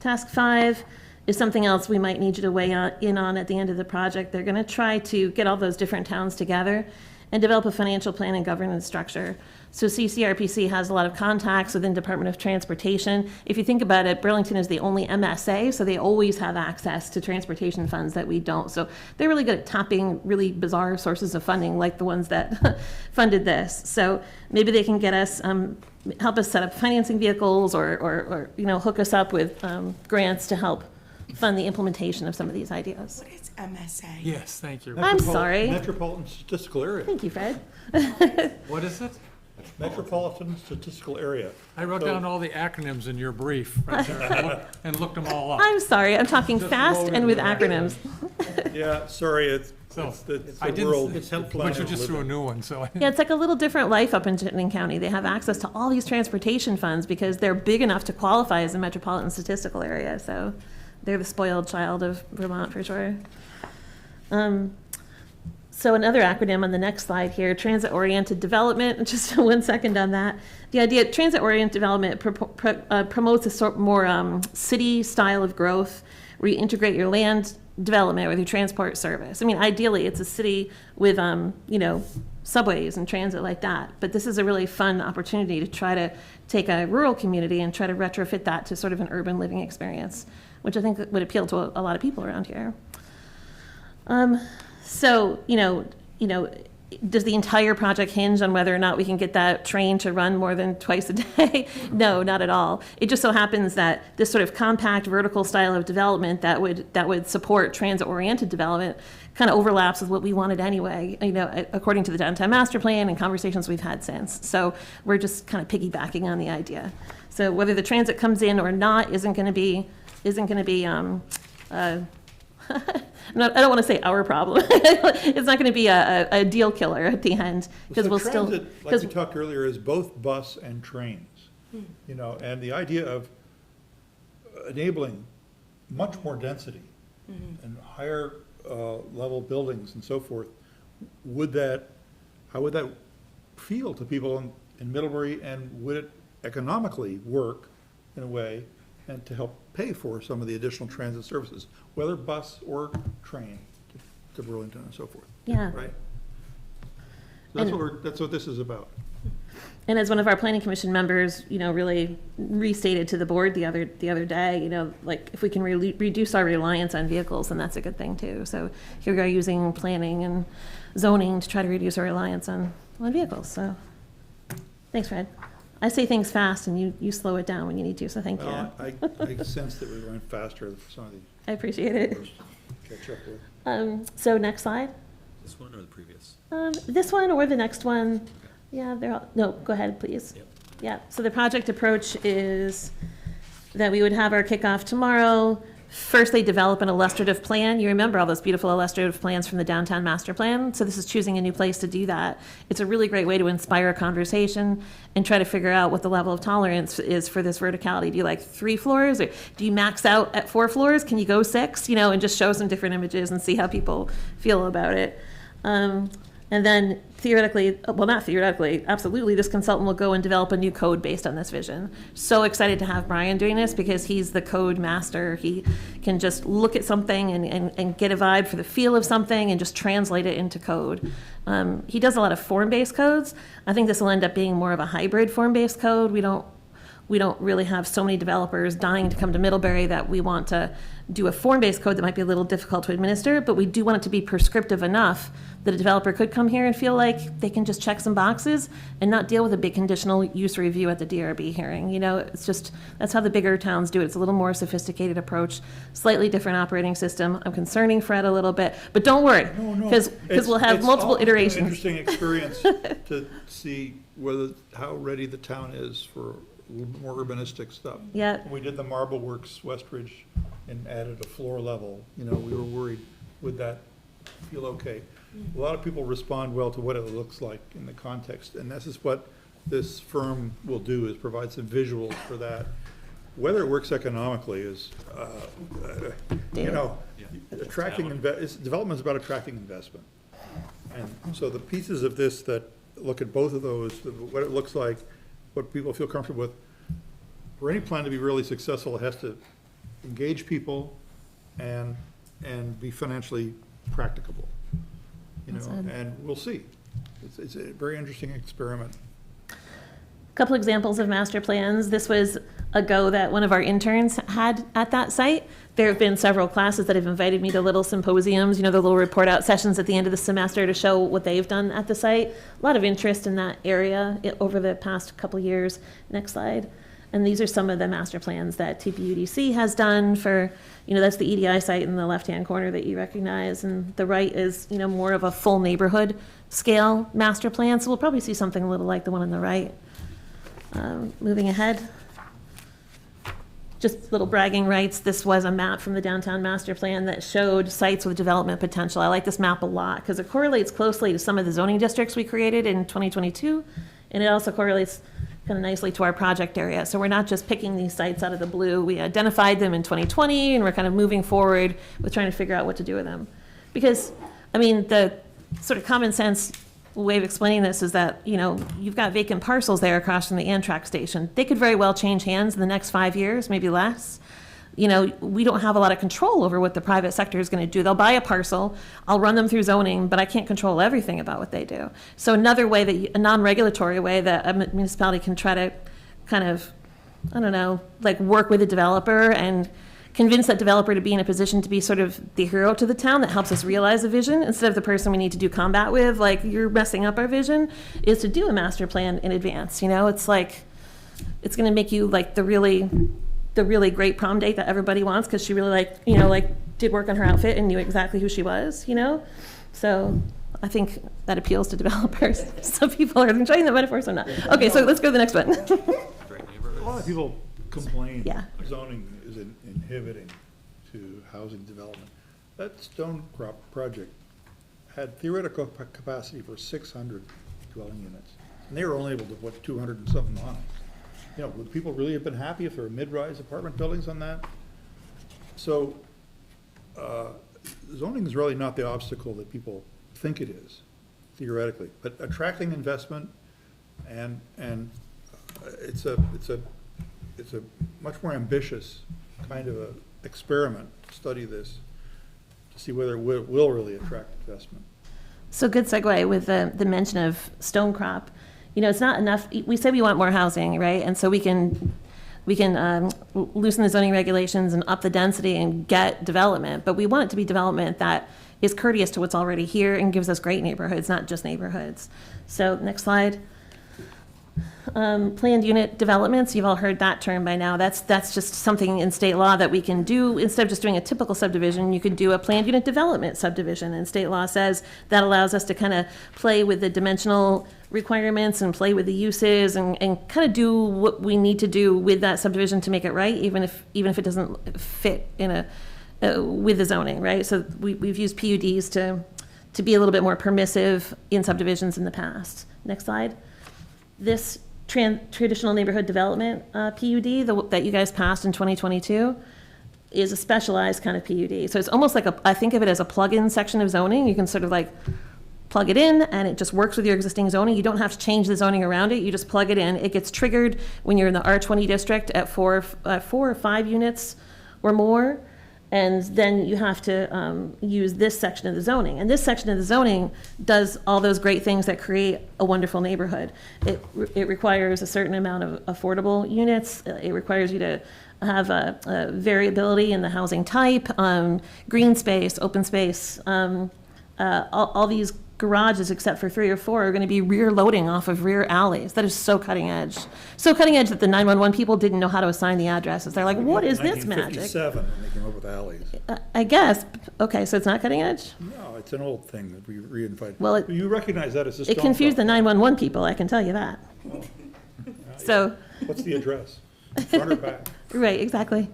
[SPEAKER 14] Task 5 is something else we might need you to weigh in on at the end of the project. They're going to try to get all those different towns together and develop a financial plan and governance structure. So CCRPC has a lot of contacts within Department of Transportation. If you think about it, Burlington is the only MSA, so they always have access to transportation funds that we don't. So they're really good at tapping really bizarre sources of funding, like the ones that funded this. So maybe they can get us, help us set up financing vehicles or hook us up with grants to help fund the implementation of some of these ideas.
[SPEAKER 11] What is MSA?
[SPEAKER 2] Yes, thank you.
[SPEAKER 14] I'm sorry.
[SPEAKER 10] Metropolitan Statistical Area.
[SPEAKER 14] Thank you, Fred.
[SPEAKER 2] What is it?
[SPEAKER 10] Metropolitan Statistical Area.
[SPEAKER 2] I wrote down all the acronyms in your brief right there and looked them all up.
[SPEAKER 14] I'm sorry, I'm talking fast and with acronyms.
[SPEAKER 10] Yeah, sorry, it's the world.
[SPEAKER 2] But you just threw a new one, so.
[SPEAKER 14] Yeah, it's like a little different life up in Chittenden County. They have access to all these transportation funds because they're big enough to qualify as a metropolitan statistical area, so they're the spoiled child of Vermont for sure. So another acronym on the next slide here, transit-oriented development, just 1 second on that. The idea, transit-oriented development promotes a sort more city style of growth where you integrate your land development with your transport service. I mean, ideally, it's a city with, subways and transit like that. But this is a really fun opportunity to try to take a rural community and try to retrofit that to sort of an urban living experience, which I think would appeal to a lot of people around here. So, does the entire project hinge on whether or not we can get that train to run more than twice a day? No, not at all. It just so happens that this sort of compact vertical style of development that would support transit-oriented development kind of overlaps with what we wanted anyway, according to the Downtown Master Plan and conversations we've had since. So we're just kind of piggybacking on the idea. So whether the transit comes in or not isn't going to be I don't want to say our problem. It's not going to be a deal killer at the end because we'll still.
[SPEAKER 10] Transit, like we talked earlier, is both bus and trains. And the idea of enabling much more density and higher level buildings and so forth, how would that feel to people in Middlebury, and would it economically work in a way and to help pay for some of the additional transit services, whether bus or train to Burlington and so forth.
[SPEAKER 14] Yeah.
[SPEAKER 10] Right? So that's what this is about.
[SPEAKER 14] And as one of our planning commission members, really restated to the board the other day, like if we can reduce our reliance on vehicles, then that's a good thing too. So here we are using planning and zoning to try to reduce our reliance on vehicles. So thanks, Fred. I say things fast and you slow it down when you need to, so thank you.
[SPEAKER 10] Well, I sense that we went faster for some of these.
[SPEAKER 14] I appreciate it.
[SPEAKER 10] Catch up with.
[SPEAKER 14] So next slide.
[SPEAKER 3] This one or the previous?
[SPEAKER 14] This one or the next one. Yeah, they're all, no, go ahead, please.
[SPEAKER 3] Yep.
[SPEAKER 14] Yeah, so the project approach is that we would have our kickoff tomorrow. First, they develop an illustrative plan. You remember all those beautiful illustrative plans from the downtown master plan? So this is choosing a new place to do that. It's a really great way to inspire a conversation and try to figure out what the level of tolerance is for this verticality. Do you like 3 floors, or do you max out at 4 floors? Can you go 6? And just show some different images and see how people feel about it. And then theoretically, well, not theoretically, absolutely, this consultant will go and develop a new code based on this vision. So excited to have Brian doing this because he's the code master. He can just look at something and get a vibe for the feel of something and just translate it into code. He does a lot of form-based codes. I think this will end up being more of a hybrid form-based code. We don't really have so many developers dying to come to Middlebury that we want to do a form-based code that might be a little difficult to administer, but we do want it to be prescriptive enough that a developer could come here and feel like they can just check some boxes and not deal with a big conditional use review at the DRB hearing. It's just, that's how the bigger towns do it. It's a little more sophisticated approach, slightly different operating system. I'm concerning Fred a little bit, but don't worry, because we'll have multiple iterations.
[SPEAKER 10] It's an interesting experience to see how ready the town is for more urbanistic stuff.
[SPEAKER 14] Yeah.
[SPEAKER 10] When we did the Marble Works Westridge and added a floor level, we were worried, would that feel okay? A lot of people respond well to what it looks like in the context, and this is what this firm will do, is provide some visuals for that. Whether it works economically is, attracting development is about attracting investment. And so the pieces of this that look at both of those, what it looks like, what people feel comfortable with. For any plan to be really successful, it has to engage people and be financially practicable. And we'll see. It's a very interesting experiment.
[SPEAKER 14] A couple examples of master plans. This was a go that one of our interns had at that site. There have been several classes that have invited me to little symposiums, the little report out sessions at the end of the semester to show what they've done at the site. A lot of interest in that area over the past couple years. Next slide. And these are some of the master plans that TPUDC has done for, that's the EDI site in the left-hand corner that you recognize. And the right is, more of a full neighborhood scale master plan. So we'll probably see something a little like the one on the right. Moving ahead. Just little bragging rights. This was a map from the downtown master plan that showed sites with development potential. I like this map a lot because it correlates closely to some of the zoning districts we created in 2022. And it also correlates kind of nicely to our project area. So we're not just picking these sites out of the blue. We identified them in 2020 and we're kind of moving forward with trying to figure out what to do with them. Because, the sort of common sense way of explaining this is that, you've got vacant parcels there across from the Amtrak station. They could very well change hands in the next 5 years, maybe less. We don't have a lot of control over what the private sector is going to do. They'll buy a parcel, I'll run them through zoning, but I can't control everything about what they do. So another way a non-regulatory way that a municipality can try to kind of, work with a developer and convince that developer to be in a position to be sort of the hero to the town that helps us realize the vision instead of the person we need to do combat with, like you're messing up our vision, is to do a master plan in advance. It's like, it's going to make you like the really great prom date that everybody wants because she really did work on her outfit and knew exactly who she was, So I think that appeals to developers. Some people are enjoying that metaphor, some not. Okay, so let's go to the next one.
[SPEAKER 10] A lot of people complain zoning is inhibiting to housing development. That Stone Crop project had theoretical capacity for 600 dwelling units, and they were only able to put 200 and something on it. Would people really have been happy if there were mid-rise apartment buildings on that? So zoning is really not the obstacle that people think it is, theoretically. But attracting investment and it's a much more ambitious kind of a experiment to study this, to see whether it will really attract investment.
[SPEAKER 14] So good segue with the mention of Stone Crop. you know, it's not enough, we say we want more housing, right? And so we can loosen the zoning regulations and up the density and get development, but we want it to be development that is courteous to what's already here and gives us great neighborhoods, not just neighborhoods. So next slide. Planned unit developments, you've all heard that term by now. That's just something in state law that we can do. Instead of just doing a typical subdivision, you could do a planned unit development subdivision. And state law says that allows us to kind of play with the dimensional requirements and play with the uses and kind of do what we need to do with that subdivision to make it right, even if it doesn't fit in with the zoning, right? So we've used PUDs to be a little bit more permissive in subdivisions in the past. Next slide. This traditional neighborhood development PUD that you guys passed in 2022 is a specialized kind of PUD. So it's almost like I think of it as a plug-in section of zoning. You can sort of like plug it in and it just works with your existing zoning. You don't have to change the zoning around it. You just plug it in. It gets triggered when you're in the R20 district at 4 or 5 units or more. And then you have to use this section of the zoning. And this section of the zoning does all those great things that create a wonderful neighborhood. It requires a certain amount of affordable units. It requires you to have a variability in the housing type, green space, open space. All these garages, except for 3 or 4, are going to be rear loading off of rear alleys. That is so cutting edge. So cutting edge that the 911 people didn't know how to assign the addresses. They're like, what is this magic?
[SPEAKER 10] 1957, when they came up with alleys.
[SPEAKER 14] I guess. Okay, so it's not cutting edge?
[SPEAKER 10] No, it's an old thing that we reinvited.
[SPEAKER 14] Well,
[SPEAKER 10] You recognize that as a stone.
[SPEAKER 14] It confused the 911 people, I can tell you that. So.
[SPEAKER 10] What's the address? Front or back?
[SPEAKER 14] Right, exactly.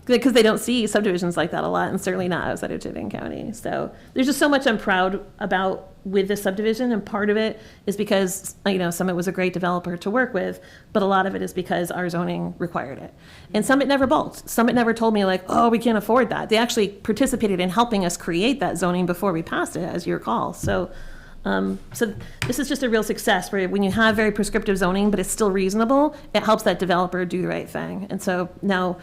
[SPEAKER 14] Because they don't see subdivisions like that a lot, and certainly not outside of Chittenden County. So there's just so much I'm proud about with this subdivision, and part of it is because, you know, Summit was a great developer to work with, but a lot of it is because our zoning required it. And Summit never balked. Summit never told me like, oh, we can't afford that. They actually participated in helping us create that zoning before we passed it, as you recall. So this is just a real success where when you have very prescriptive zoning, but it's still reasonable, it helps that developer do the right thing. And so now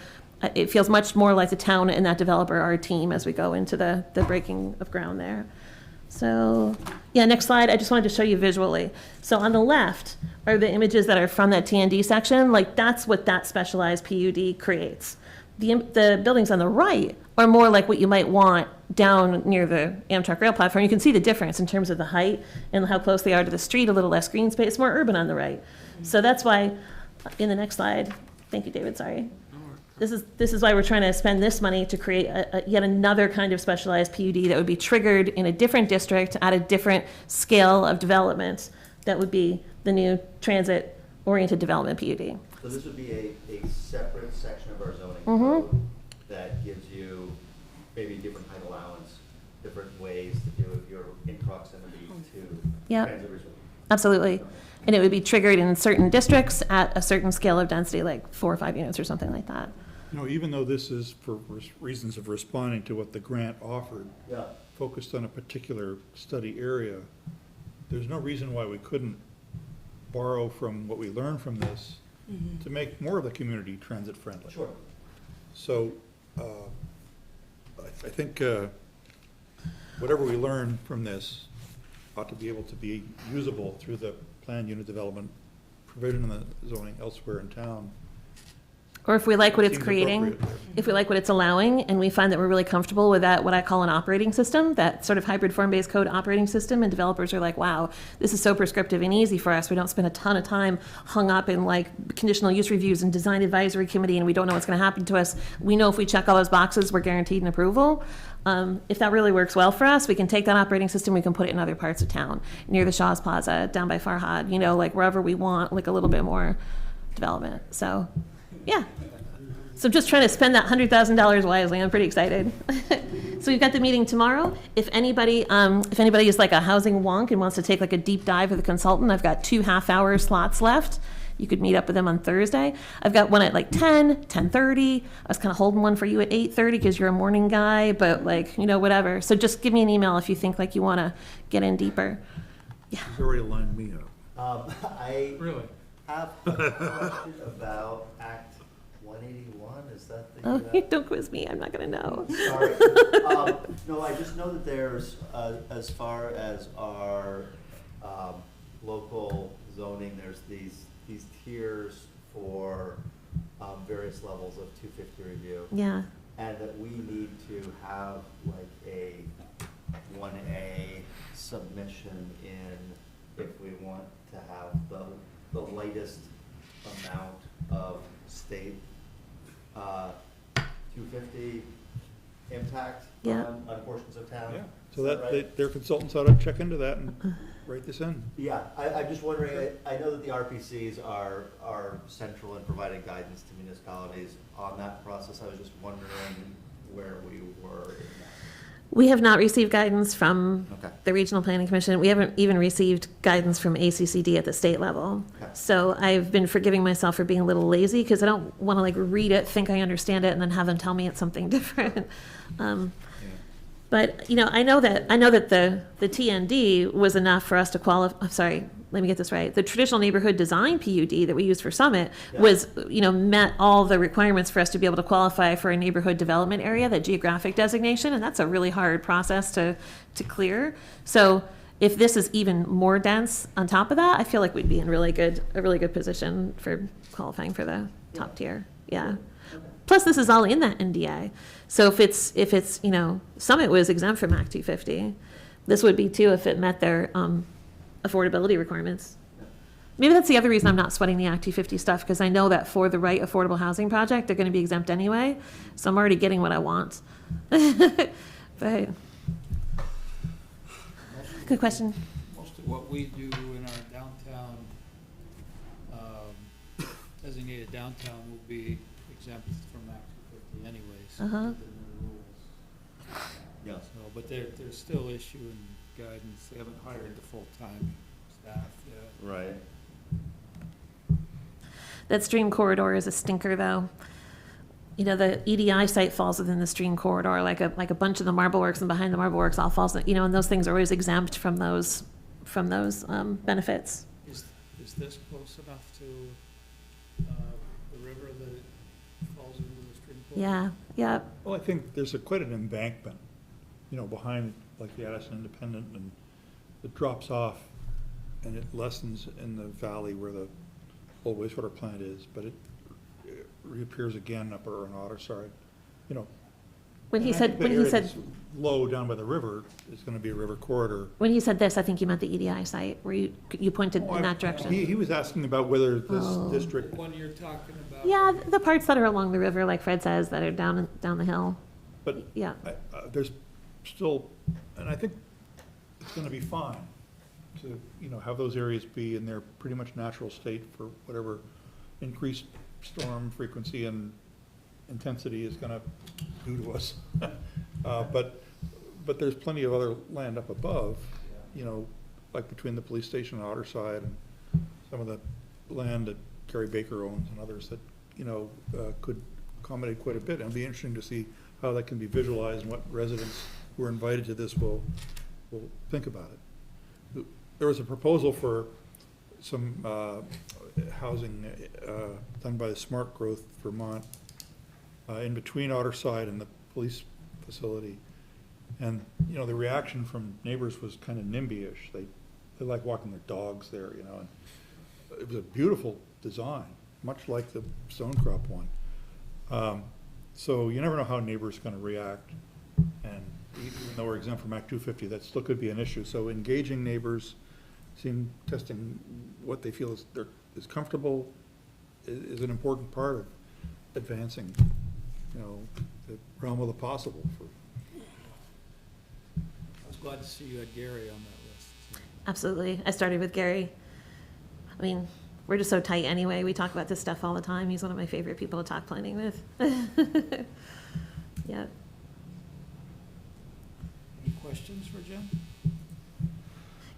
[SPEAKER 14] it feels much more like the town and that developer are a team as we go into the breaking of ground there. So, yeah, next slide. I just wanted to show you visually. So on the left are the images that are from that T&D section. Like, that's what that specialized PUD creates. The buildings on the right are more like what you might want down near the Amtrak rail platform. You can see the difference in terms of the height and how close they are to the street, a little less green space, more urban on the right. So that's why, in the next slide, thank you, David, sorry. This is why we're trying to spend this money to create yet another kind of specialized PUD that would be triggered in a different district at a different scale of development. That would be the new transit-oriented development PUD.
[SPEAKER 9] So this would be a separate section of our zoning code that gives you maybe different height allowance, different ways to do if you're in proximity to transit reserve.
[SPEAKER 14] Absolutely. And it would be triggered in certain districts at a certain scale of density, like 4 or 5 units or something like that.
[SPEAKER 10] You know, even though this is for reasons of responding to what the grant offered, focused on a particular study area, there's no reason why we couldn't borrow from what we learned from this to make more of the community transit friendly.
[SPEAKER 9] Sure.
[SPEAKER 10] So I think whatever we learn from this ought to be able to be usable through the planned unit development provision in the zoning elsewhere in town.
[SPEAKER 14] Or if we like what it's
[SPEAKER 10] Seems
[SPEAKER 14] creating,
[SPEAKER 10] appropriate.
[SPEAKER 14] if we like what it's allowing, and we find that we're really comfortable with that, what I call an operating system, that sort of hybrid form-based code operating system, and developers are like, wow, this is so prescriptive and easy for us. We don't spend a ton of time hung up in like conditional use reviews and design advisory committee, and we don't know what's going to happen to us. We know if we check all those boxes, we're guaranteed an approval. If that really works well for us, we can take that operating system, we can put it in other parts of town, near the Shaw's Plaza, down by Farhad, you know, like wherever we want, like a little bit more development. So, yeah. So I'm just trying to spend that $100,000 wisely. I'm pretty excited. So we've got the meeting tomorrow. If anybody is like a housing wonk and wants to take like a deep dive with a consultant, I've got 2 half-hour slots left. You could meet up with them on Thursday. I've got one at like 10, 10:30. I was kind of holding one for you at 8:30 because you're a morning guy, but like, you know, whatever. So just give me an email if you think like you want to get in deeper. Yeah.
[SPEAKER 10] You've already lined me up.
[SPEAKER 9] I
[SPEAKER 10] Really?
[SPEAKER 9] have a question about Act 181. Is that the?
[SPEAKER 14] Oh, don't quiz me. I'm not going to know.
[SPEAKER 9] Sorry. No, I just know that there's, as far as our local zoning, there's these tiers for various levels of 250 review.
[SPEAKER 14] Yeah.
[SPEAKER 9] And that we need to have like a 1A submission in if we want to have the latest amount of state 250 impact
[SPEAKER 14] Yeah.
[SPEAKER 9] on portions of town.
[SPEAKER 10] Yeah,
[SPEAKER 9] Is
[SPEAKER 10] so
[SPEAKER 9] that right?
[SPEAKER 10] their consultants ought to check into that and write this in.
[SPEAKER 9] Yeah, I'm just wondering, I know that the RPCs are central in providing guidance to municipalities on that process. I was just wondering where we were in that.
[SPEAKER 14] We have not received guidance from
[SPEAKER 9] Okay.
[SPEAKER 14] the Regional Planning Commission. We haven't even received guidance from ACCD at the state level.
[SPEAKER 9] Okay.
[SPEAKER 14] So I've been forgiving myself for being a little lazy because I don't want to like read it, think I understand it, and then have them tell me it's something different. But, you know, I know that the TND was enough for us to qualify, I'm sorry, let me get this right. The traditional neighborhood design PUD that we used for Summit
[SPEAKER 9] Yeah.
[SPEAKER 14] was, you know, met all the requirements for us to be able to qualify for a neighborhood development area, that geographic designation, and that's a really hard process to clear. So if this is even more dense on top of that, I feel like we'd be in a really good position for qualifying for the top tier. Yeah. Plus, this is all in that NDA. So if it's, you know, Summit was exempt from Act 250. This would be too if it met their affordability requirements. Maybe that's the other reason I'm not sweating the Act 250 stuff, because I know that for the right affordable housing project, they're going to be exempt anyway. So I'm already getting what I want. But good question.
[SPEAKER 12] Most of what we do in our downtown, designated downtown will be exempt from Act 250 anyways.
[SPEAKER 14] Uh-huh.
[SPEAKER 12] within the rules.
[SPEAKER 9] Yeah.
[SPEAKER 12] So, but they're still issuing guidance. They haven't hired the full-time staff yet.
[SPEAKER 9] Right.
[SPEAKER 14] That stream corridor is a stinker, though. You know, the EDI site falls within the stream corridor, like a bunch of the Marble Works, and behind the Marble Works all falls, you know, and those things are always exempt from those benefits.
[SPEAKER 12] Is this close enough to the river that it falls into the stream corridor?
[SPEAKER 14] Yeah, yeah.
[SPEAKER 10] Well, I think there's quite an embankment, you know, behind like the Addison Independent, and it drops off and it lessens in the valley where the old wastewater plant is, but it reappears again up on Otterside, you know.
[SPEAKER 14] When he
[SPEAKER 10] And I
[SPEAKER 14] said,
[SPEAKER 10] think the
[SPEAKER 14] when he
[SPEAKER 10] area
[SPEAKER 14] said,
[SPEAKER 10] that's low down by the river is gonna be a river corridor.
[SPEAKER 14] when he said this, I think you meant the EDI site, where you pointed in that direction.
[SPEAKER 10] He was asking about whether this
[SPEAKER 14] Oh.
[SPEAKER 10] district,
[SPEAKER 12] The one you're talking about?
[SPEAKER 14] Yeah, the parts that are along the river, like Fred says, that are down the hill.
[SPEAKER 10] but
[SPEAKER 14] Yeah.
[SPEAKER 10] there's still, and I think it's gonna be fine to, you know, have those areas be in their pretty much natural state for whatever increased storm frequency and intensity is gonna do to us. But there's plenty of other land up above, you know, like between the police station and Otterside, and some of the land that Gary Baker owns and others that, you know, could accommodate quite a bit. And it'll be interesting to see how that can be visualized and what residents who are invited to this will think about it. There was a proposal for some housing done by the Smart Growth Vermont in between Otterside and the police facility. And, you know, the reaction from neighbors was kind of NIMBY-ish. They like walking their dogs there, you know. And it was a beautiful design, much like the Stonecrop one. So you never know how neighbors are going to react. And even though we're exempt from Act 250, that still could be an issue. So engaging neighbors, testing what they feel is comfortable is an important part of advancing, you know, the realm of the possible for.
[SPEAKER 12] I was glad to see you had Gary on that list.
[SPEAKER 14] Absolutely. I started with Gary. I mean, we're just so tight anyway. We talk about this stuff all the time. He's one of my favorite people to talk planning with. Yeah.
[SPEAKER 12] Any questions for Jim?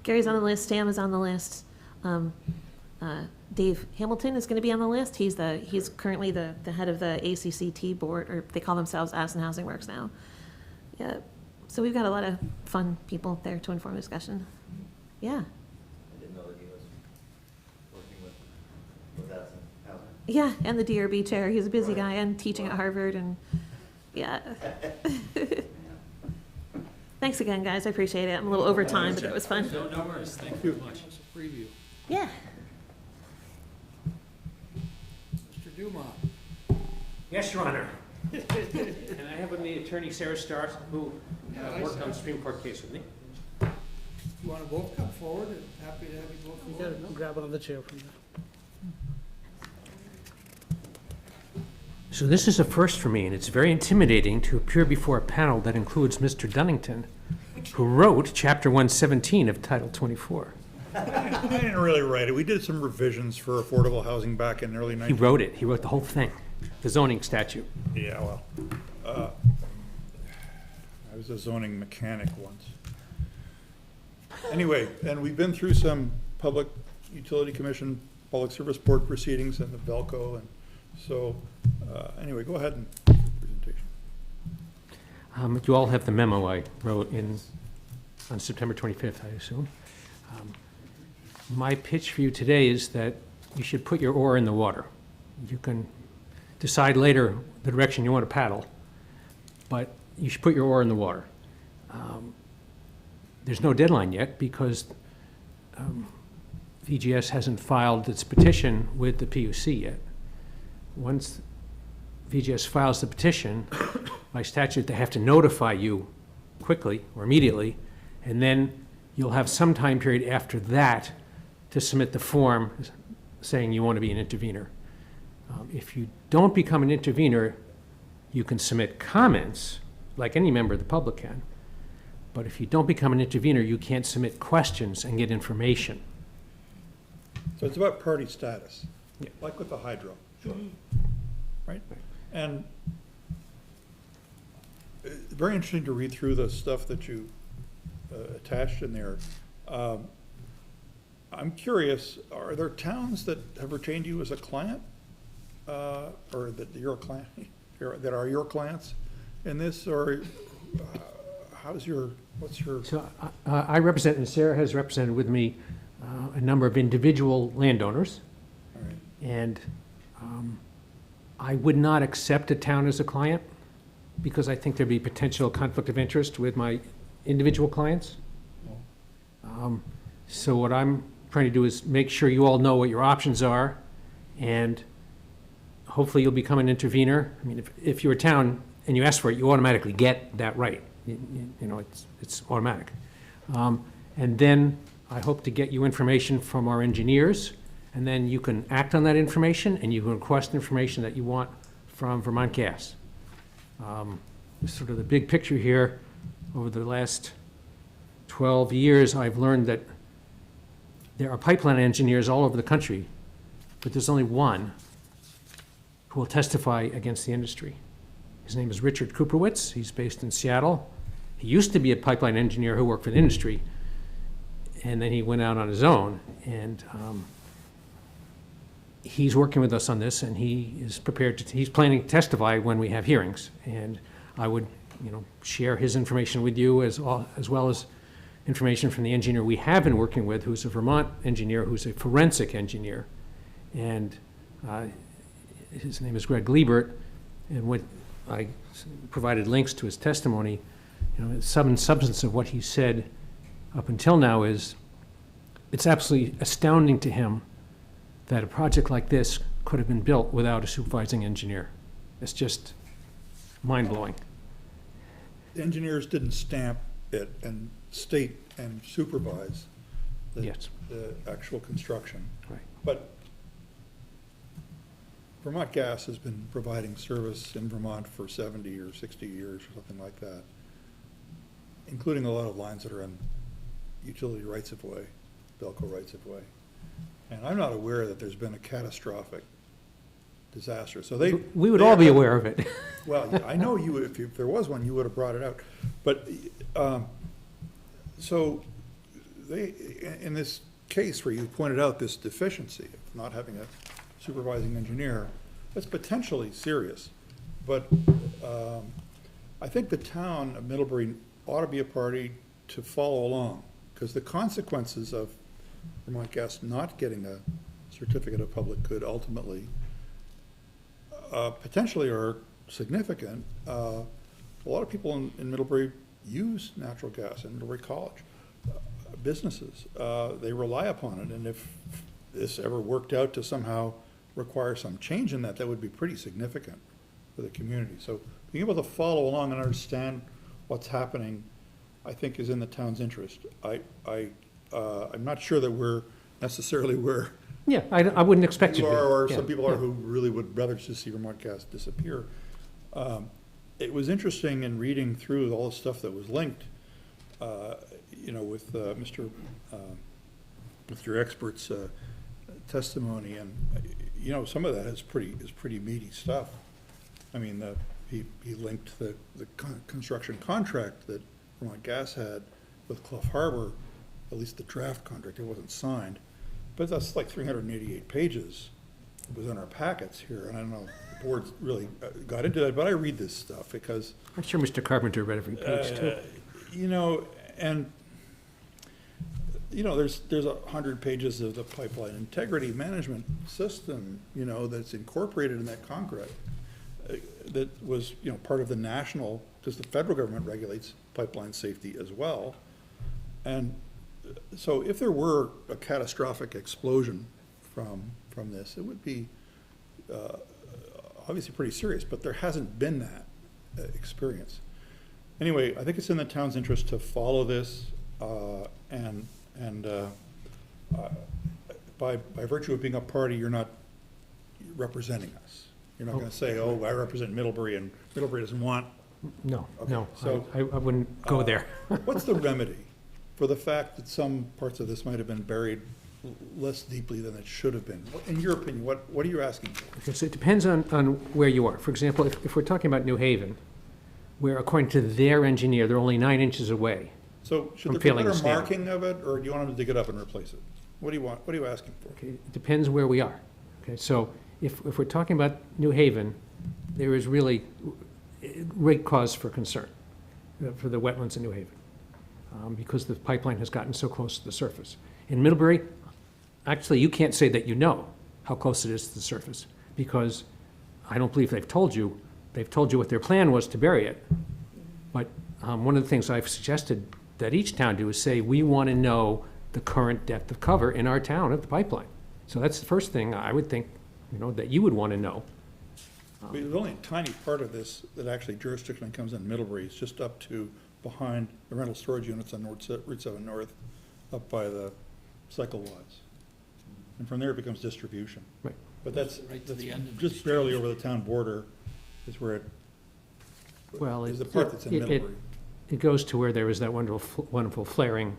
[SPEAKER 14] Gary's on the list. Sam is on the list. Dave Hamilton is going to be on the list. He's currently the head of the ACCT board, or they call themselves Addison Housing Works now. Yeah. So we've got a lot of fun people there to inform discussion. Yeah.
[SPEAKER 9] I didn't know that he was working with Addison Housing.
[SPEAKER 14] Yeah, and the DRB chair. He's a busy guy and teaching at Harvard, and yeah. Thanks again, guys. I appreciate it. I'm a little over time, but it was fun.
[SPEAKER 3] No worries, thank you very much.
[SPEAKER 12] That's a preview.
[SPEAKER 14] Yeah.
[SPEAKER 12] Mr. Dumont.
[SPEAKER 15] Yes, Your Honor. And I have with me Attorney Sarah Starr, who worked on the Supreme Court case with me.
[SPEAKER 12] You want to both come forward? Happy to have you both
[SPEAKER 7] You
[SPEAKER 12] forward.
[SPEAKER 7] gotta grab another chair from there.
[SPEAKER 15] So this is a first for me, and it's very intimidating to appear before a panel that includes Mr. Dunnington, who wrote Chapter 117 of Title 24.
[SPEAKER 10] I didn't really write it. We did some revisions for affordable housing back in the early 90s.
[SPEAKER 15] He wrote it. He wrote the whole thing, the zoning statute.
[SPEAKER 10] Yeah, well, I was a zoning mechanic once. Anyway, and we've been through some Public Utility Commission, Public Service Board proceedings and the Velco, and so, anyway, go ahead and presentation.
[SPEAKER 15] You all have the memo I wrote on September 25th, I assume. My pitch for you today is that you should put your oar in the water. You can decide later the direction you want to paddle, but you should put your oar in the water. There's no deadline yet because VGS hasn't filed its petition with the PUC yet. Once VGS files the petition, by statute, they have to notify you quickly or immediately, and then you'll have some time period after that to submit the form saying you want to be an intervener. If you don't become an intervener, you can submit comments, like any member of the public can. But if you don't become an intervener, you can't submit questions and get information.
[SPEAKER 10] So it's about party status,
[SPEAKER 15] Yeah.
[SPEAKER 10] like with the hydro, right? And very interesting to read through the stuff that you attached in there. I'm curious, are there towns that have retained you as a client? Or that you're a client, that are your clients in this, or what's your?
[SPEAKER 15] So I represent, and Sarah has represented with me, a number of individual landowners.
[SPEAKER 10] All right.
[SPEAKER 15] And I would not accept a town as a client because I think there'd be potential conflict of interest with my individual clients. So what I'm trying to do is make sure you all know what your options are, and hopefully you'll become an intervener. I mean, if you're a town and you ask for it, you automatically get that right. You know, it's automatic. And then I hope to get you information from our engineers, and then you can act on that information, and you can request information that you want from Vermont Gas. Sort of the big picture here, over the last 12 years, I've learned that there are pipeline engineers all over the country, but there's only one who will testify against the industry. His name is Richard Kuprowitz. He's based in Seattle. He used to be a pipeline engineer who worked for the industry, and then he went out on his own, and he's working with us on this, and he is prepared to, he's planning to testify when we have hearings, and I would, share his information with you as well as information from the engineer we have been working with, who's a Vermont engineer, who's a forensic engineer, and his name is Greg Liebert, and what I provided links to his testimony. Some and substance of what he said up until now is, it's absolutely astounding to him that a project like this could have been built without a supervising engineer. It's just mind-blowing.
[SPEAKER 10] The engineers didn't stamp it and state and supervise the actual construction.
[SPEAKER 15] Right.
[SPEAKER 10] But Vermont Gas has been providing service in Vermont for 70 or 60 years or something like that, including a lot of lines that are on utility rights-of-way, Velco rights-of-way. And I'm not aware that there's been a catastrophic disaster. So
[SPEAKER 15] we would all be aware of it.
[SPEAKER 10] Well, yeah, I know you, if there was one, you would have brought it out. But, so they, in this case where you pointed out this deficiency of not having a supervising engineer, that's potentially serious. But I think the town of Middlebury ought to be a party to follow along, because the consequences of Vermont Gas not getting a certificate of public good ultimately potentially are significant. A lot of people in Middlebury use natural gas in Middlebury College. businesses. They rely upon it, and if this ever worked out to somehow require some change in that, that would be pretty significant for the community. So being able to follow along and understand what's happening, I think, is in the town's interest. I'm not sure that we're necessarily where
[SPEAKER 15] Yeah, I wouldn't expect you
[SPEAKER 10] you
[SPEAKER 15] to be.
[SPEAKER 10] are, or
[SPEAKER 15] Yeah,
[SPEAKER 10] some people are
[SPEAKER 15] yeah.
[SPEAKER 10] who really would rather just see Vermont Gas disappear. It was interesting in reading through all the stuff that was linked, with with your expert's testimony, and some of that is pretty meaty stuff. I mean, he linked the construction contract that Vermont Gas had with Clough Harbor, at least the draft contract. It wasn't signed, but that's like 388 pages. It was in our packets here, and I don't know if the board really got into that, but I read this stuff because
[SPEAKER 15] I'm sure Mr. Carpenter read every page too.
[SPEAKER 10] There's 100 pages of the pipeline integrity management system, that's incorporated in that contract. That was, part of the national, because the federal government regulates pipeline safety as well. And so if there were a catastrophic explosion from this, it would be obviously pretty serious, but there hasn't been that experience. Anyway, I think it's in the town's interest to follow this, and by virtue of being a party, you're not representing us. You're not gonna say, oh, I represent Middlebury, and Middlebury doesn't want.
[SPEAKER 15] No,
[SPEAKER 10] Okay,
[SPEAKER 15] no,
[SPEAKER 10] so,
[SPEAKER 15] I wouldn't go there.
[SPEAKER 10] What's the remedy for the fact that some parts of this might have been buried less deeply than it should have been? In your opinion, what are you asking for?
[SPEAKER 15] Okay, so it depends on where you are. For example, if we're talking about New Haven, where according to their engineer, they're only 9 inches away.
[SPEAKER 10] So should
[SPEAKER 15] From
[SPEAKER 10] there be
[SPEAKER 15] failing
[SPEAKER 10] better
[SPEAKER 15] a standard.
[SPEAKER 10] marking of it, or do you want them to dig it up and replace it? What do you want? What are you asking for?
[SPEAKER 15] Okay, it depends where we are. Okay, so if we're talking about New Haven, there is really great cause for concern for the wetlands in New Haven, because the pipeline has gotten so close to the surface. In Middlebury, actually, you can't say that you know how close it is to the surface, because I don't believe they've told you. They've told you what their plan was to bury it. But one of the things I've suggested that each town do is say, we want to know the current depth of cover in our town of the pipeline. So that's the first thing I would think, that you would want to know.
[SPEAKER 10] There's only a tiny part of this that actually jurisdictionally comes in Middlebury. It's just up to behind the rental storage units on Route 7 North, up by the cycle lots. And from there it becomes distribution.
[SPEAKER 15] Right.
[SPEAKER 10] But that's
[SPEAKER 12] Right to the end of
[SPEAKER 10] just barely over the town border is where it,
[SPEAKER 15] Well,
[SPEAKER 10] is the part that's in Middlebury.
[SPEAKER 15] It goes to where there was that wonderful flaring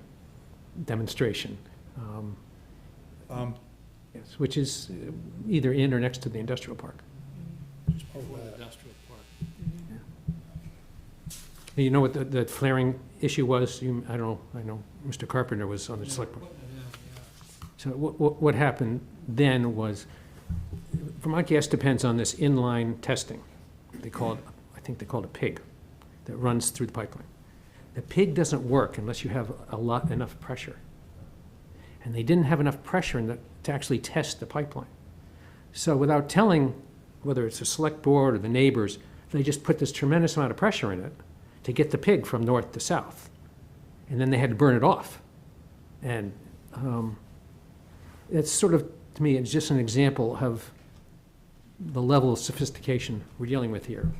[SPEAKER 15] demonstration. Yes, which is either in or next to the industrial park.
[SPEAKER 12] Just before the industrial park.
[SPEAKER 15] You know what the flaring issue was? I know Mr. Carpenter was on the select board. So what happened then was, Vermont Gas depends on this inline testing. I think they call it a PIG, that runs through the pipeline. The PIG doesn't work unless you have enough pressure. And they didn't have enough pressure to actually test the pipeline. So without telling, whether it's the select board or the neighbors, they just put this tremendous amount of pressure in it to get the PIG from north to south. And then they had to burn it off. And it's sort of, to me, it's just an example of the level of sophistication we're dealing with here.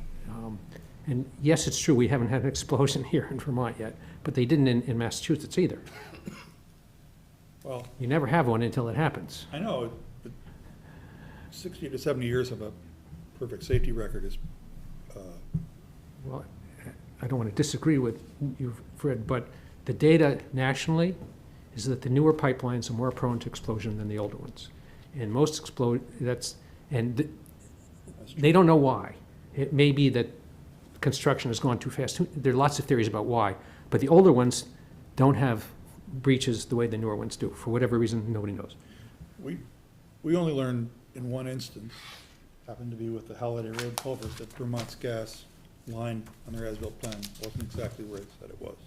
[SPEAKER 15] And yes, it's true, we haven't had an explosion here in Vermont yet, but they didn't in Massachusetts either.
[SPEAKER 10] Well,
[SPEAKER 15] You never have one until it happens.
[SPEAKER 10] I know, but 60 to 70 years of a perfect safety record is,
[SPEAKER 15] Well, I don't want to disagree with you, Fred, but the data nationally is that the newer pipelines are more prone to explosion than the older ones. And most explode, they don't know why. It may be that construction has gone too fast. There are lots of theories about why, but the older ones don't have breaches the way the newer ones do. For whatever reason, nobody knows.
[SPEAKER 10] we only learned in one instance, happened to be with the Halliday Road culvert, that Vermont's gas line on their as-built plan wasn't exactly where it said it was.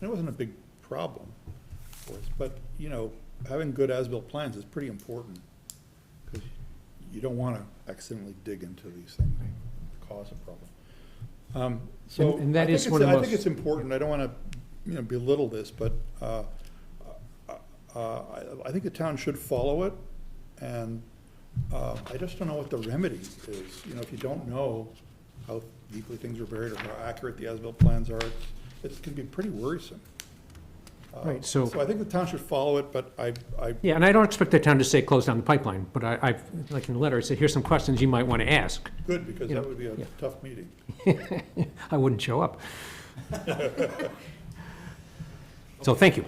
[SPEAKER 10] And it wasn't a big problem for us, but, having good as-built plans is pretty important, because you don't want to accidentally dig into these things and cause a problem. So
[SPEAKER 15] And that
[SPEAKER 10] I
[SPEAKER 15] is
[SPEAKER 10] think
[SPEAKER 15] one of the
[SPEAKER 10] I think
[SPEAKER 15] most-
[SPEAKER 10] it's important. I don't want to, belittle this, but I think the town should follow it, and I just don't know what the remedy is. You know, if you don't know how deeply things are buried or how accurate the as-built plans are, it can be pretty worrisome.
[SPEAKER 15] Right, so-
[SPEAKER 10] I think the town should follow it, but I
[SPEAKER 15] Yeah, and I don't expect the town to say close down the pipeline, but I've, like in the letter, I said, here's some questions you might want to ask.
[SPEAKER 10] good, because
[SPEAKER 15] You know,
[SPEAKER 10] that would be a
[SPEAKER 15] yeah.
[SPEAKER 10] tough meeting.
[SPEAKER 15] I wouldn't show up. So, thank you.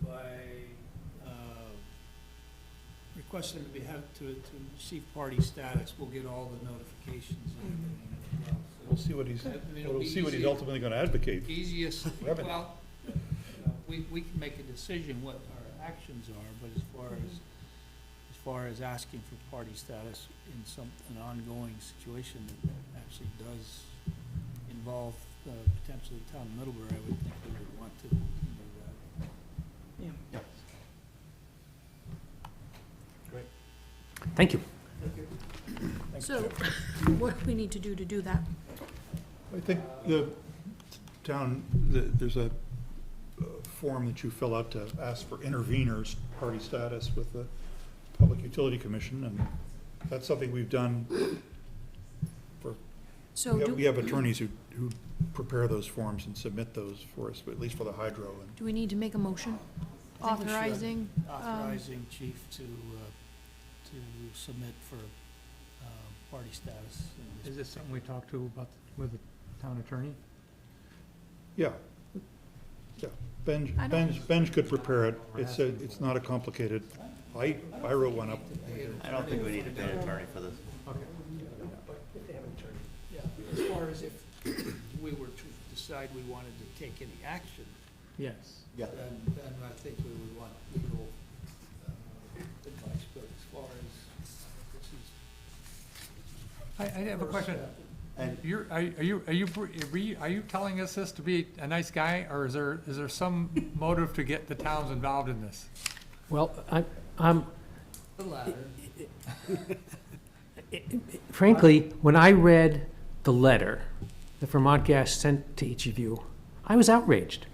[SPEAKER 12] By requesting to receive party status, we'll get all the notifications and everything as well.
[SPEAKER 10] We'll see what he's,
[SPEAKER 12] I mean, it'll
[SPEAKER 10] we'll
[SPEAKER 12] be
[SPEAKER 10] see what he's
[SPEAKER 12] easier.
[SPEAKER 10] ultimately gonna advocate.
[SPEAKER 12] Easiest,
[SPEAKER 10] Revenue.
[SPEAKER 12] well, we can make a decision what our actions are, but as far as asking for party status in an ongoing situation that actually does involve potentially the town of Middlebury, I would think we would want to do that.
[SPEAKER 15] Thank you.
[SPEAKER 5] So, what do we need to do that?
[SPEAKER 10] I think the town, there's a form that you fill out to ask for interveners party status with the Public Utility Commission, and that's something we've done for,
[SPEAKER 5] So
[SPEAKER 10] we have attorneys who prepare those forms and submit those for us, at least for the hydro. And
[SPEAKER 5] do we need to make a motion
[SPEAKER 12] I think we should.
[SPEAKER 5] authorizing?
[SPEAKER 12] Authorizing chief to submit for party status. in
[SPEAKER 2] Is this something we talked to about with the town attorney?
[SPEAKER 10] Yeah, yeah, Benj could prepare it. It's not a complicated, I wrote one up.
[SPEAKER 9] I don't think we need a paid attorney for this.
[SPEAKER 12] Yeah, as far as if we were to decide we wanted to take any action,
[SPEAKER 2] Yes.
[SPEAKER 9] Yeah.
[SPEAKER 12] then I think we would want legal advice, but as far as this is.
[SPEAKER 2] I have a question.
[SPEAKER 9] And
[SPEAKER 2] Are you telling us this to be a nice guy, or is there some motive to get the towns involved in this?
[SPEAKER 15] Well, I'm,
[SPEAKER 12] The latter.
[SPEAKER 15] frankly, when I read the letter that Vermont Gas sent to each of you, I was outraged.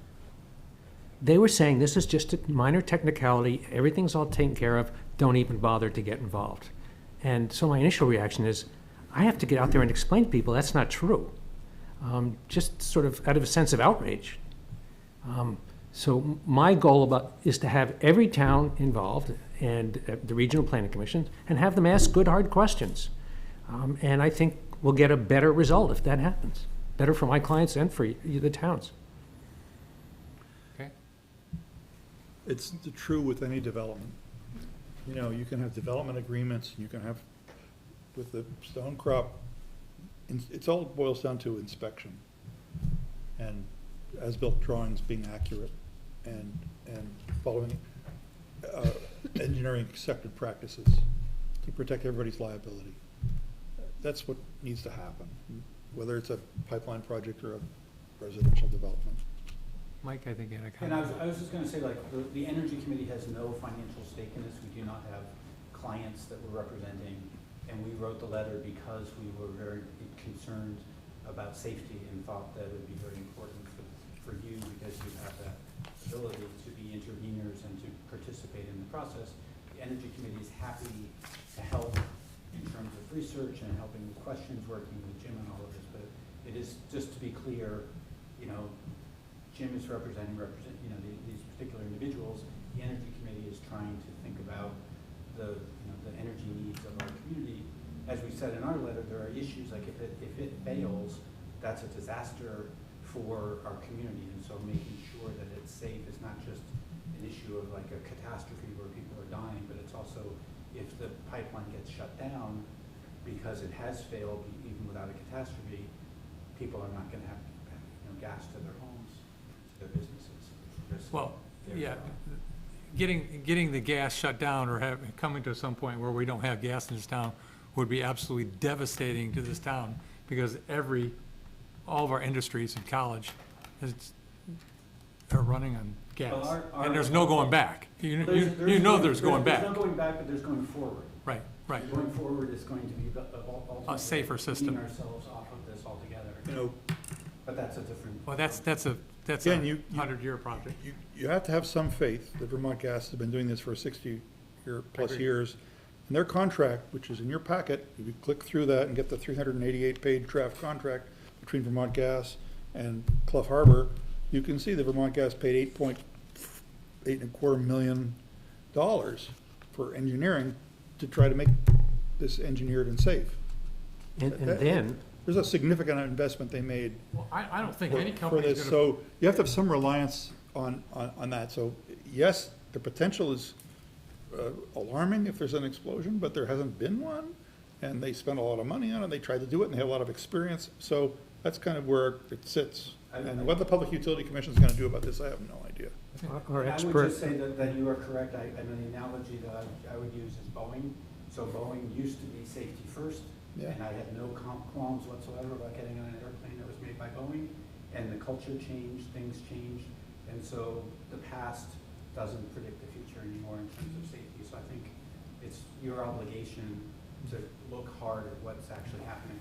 [SPEAKER 15] They were saying this is just a minor technicality, everything's all taken care of, don't even bother to get involved. And so my initial reaction is, I have to get out there and explain to people that's not true. Just sort of out of a sense of outrage. So my goal is to have every town involved and the regional planning commission and have them ask good, hard questions. And I think we'll get a better result if that happens. Better for my clients and for the towns.
[SPEAKER 2] Okay.
[SPEAKER 10] It's true with any development. You know, you can have development agreements, you can have, with the stone crop, it's all boils down to inspection. And as-built drawings being accurate and following engineering accepted practices to protect everybody's liability. That's what needs to happen, whether it's a pipeline project or a residential development.
[SPEAKER 2] Mike, I think, had a
[SPEAKER 16] And
[SPEAKER 2] comment.
[SPEAKER 16] I was just gonna say, like, the Energy Committee has no financial stake in this. We do not have clients that we're representing. And we wrote the letter because we were very concerned about safety and thought that it would be very important for you, because you have that ability to be interveners and to participate in the process. The Energy Committee is happy to help in terms of research and helping with questions, working with Jim and all of this. But it is, just to be clear, you know, Jim is representing these particular individuals. The Energy Committee is trying to think about the energy needs of our community. As we said in our letter, there are issues, like if it fails, that's a disaster for our community. And so making sure that it's safe is not just an issue of like a catastrophe where people are dying, but it's also if the pipeline gets shut down because it has failed, even without a catastrophe, people are not going to have gas to their homes, to their businesses.
[SPEAKER 2] Well, yeah, getting the gas shut down or coming to some point where we don't have gas in this town would be absolutely devastating to this town, because all of our industries in college are running on gas.
[SPEAKER 16] Well,
[SPEAKER 2] and there's no going back. You know there's going back.
[SPEAKER 16] There's no going back, but there's going forward.
[SPEAKER 2] Right.
[SPEAKER 16] Going forward is going to be ultimately
[SPEAKER 2] a safer system.
[SPEAKER 16] weaning ourselves off of this altogether.
[SPEAKER 10] You know,
[SPEAKER 16] but that's a different.
[SPEAKER 2] Well, that's a
[SPEAKER 10] Again, you
[SPEAKER 2] 100-year project.
[SPEAKER 10] you have to have some faith that Vermont Gas has been doing this for 60-plus years. And their contract, which is in your packet, if you click through that and get the 388-page draft contract between Vermont Gas and Clough Harbor, you can see that Vermont Gas paid $8.25 million for engineering to try to make this engineered and safe.
[SPEAKER 15] And then,
[SPEAKER 10] There's a significant investment they made
[SPEAKER 2] Well, I don't think
[SPEAKER 10] for
[SPEAKER 2] any
[SPEAKER 10] for
[SPEAKER 2] company is
[SPEAKER 10] this.
[SPEAKER 2] gonna.
[SPEAKER 10] So you have to have some reliance on that. So yes, the potential is alarming if there's an explosion, but there hasn't been one. And they spent a lot of money on it. They tried to do it and they have a lot of experience. So that's kind of where it sits. And what the Public Utility Commission is going to do about this, I have no idea.
[SPEAKER 15] our
[SPEAKER 16] I would
[SPEAKER 15] expert,
[SPEAKER 16] just say that you are correct. I mean, the analogy that I would use is Boeing. So Boeing used to be safety first.
[SPEAKER 10] Yeah.
[SPEAKER 16] And I had no qualms whatsoever about getting on an airplane that was made by Boeing. And the culture changed, things changed. And so the past doesn't predict the future anymore in terms of safety. So I think it's your obligation to look hard at what's actually happening.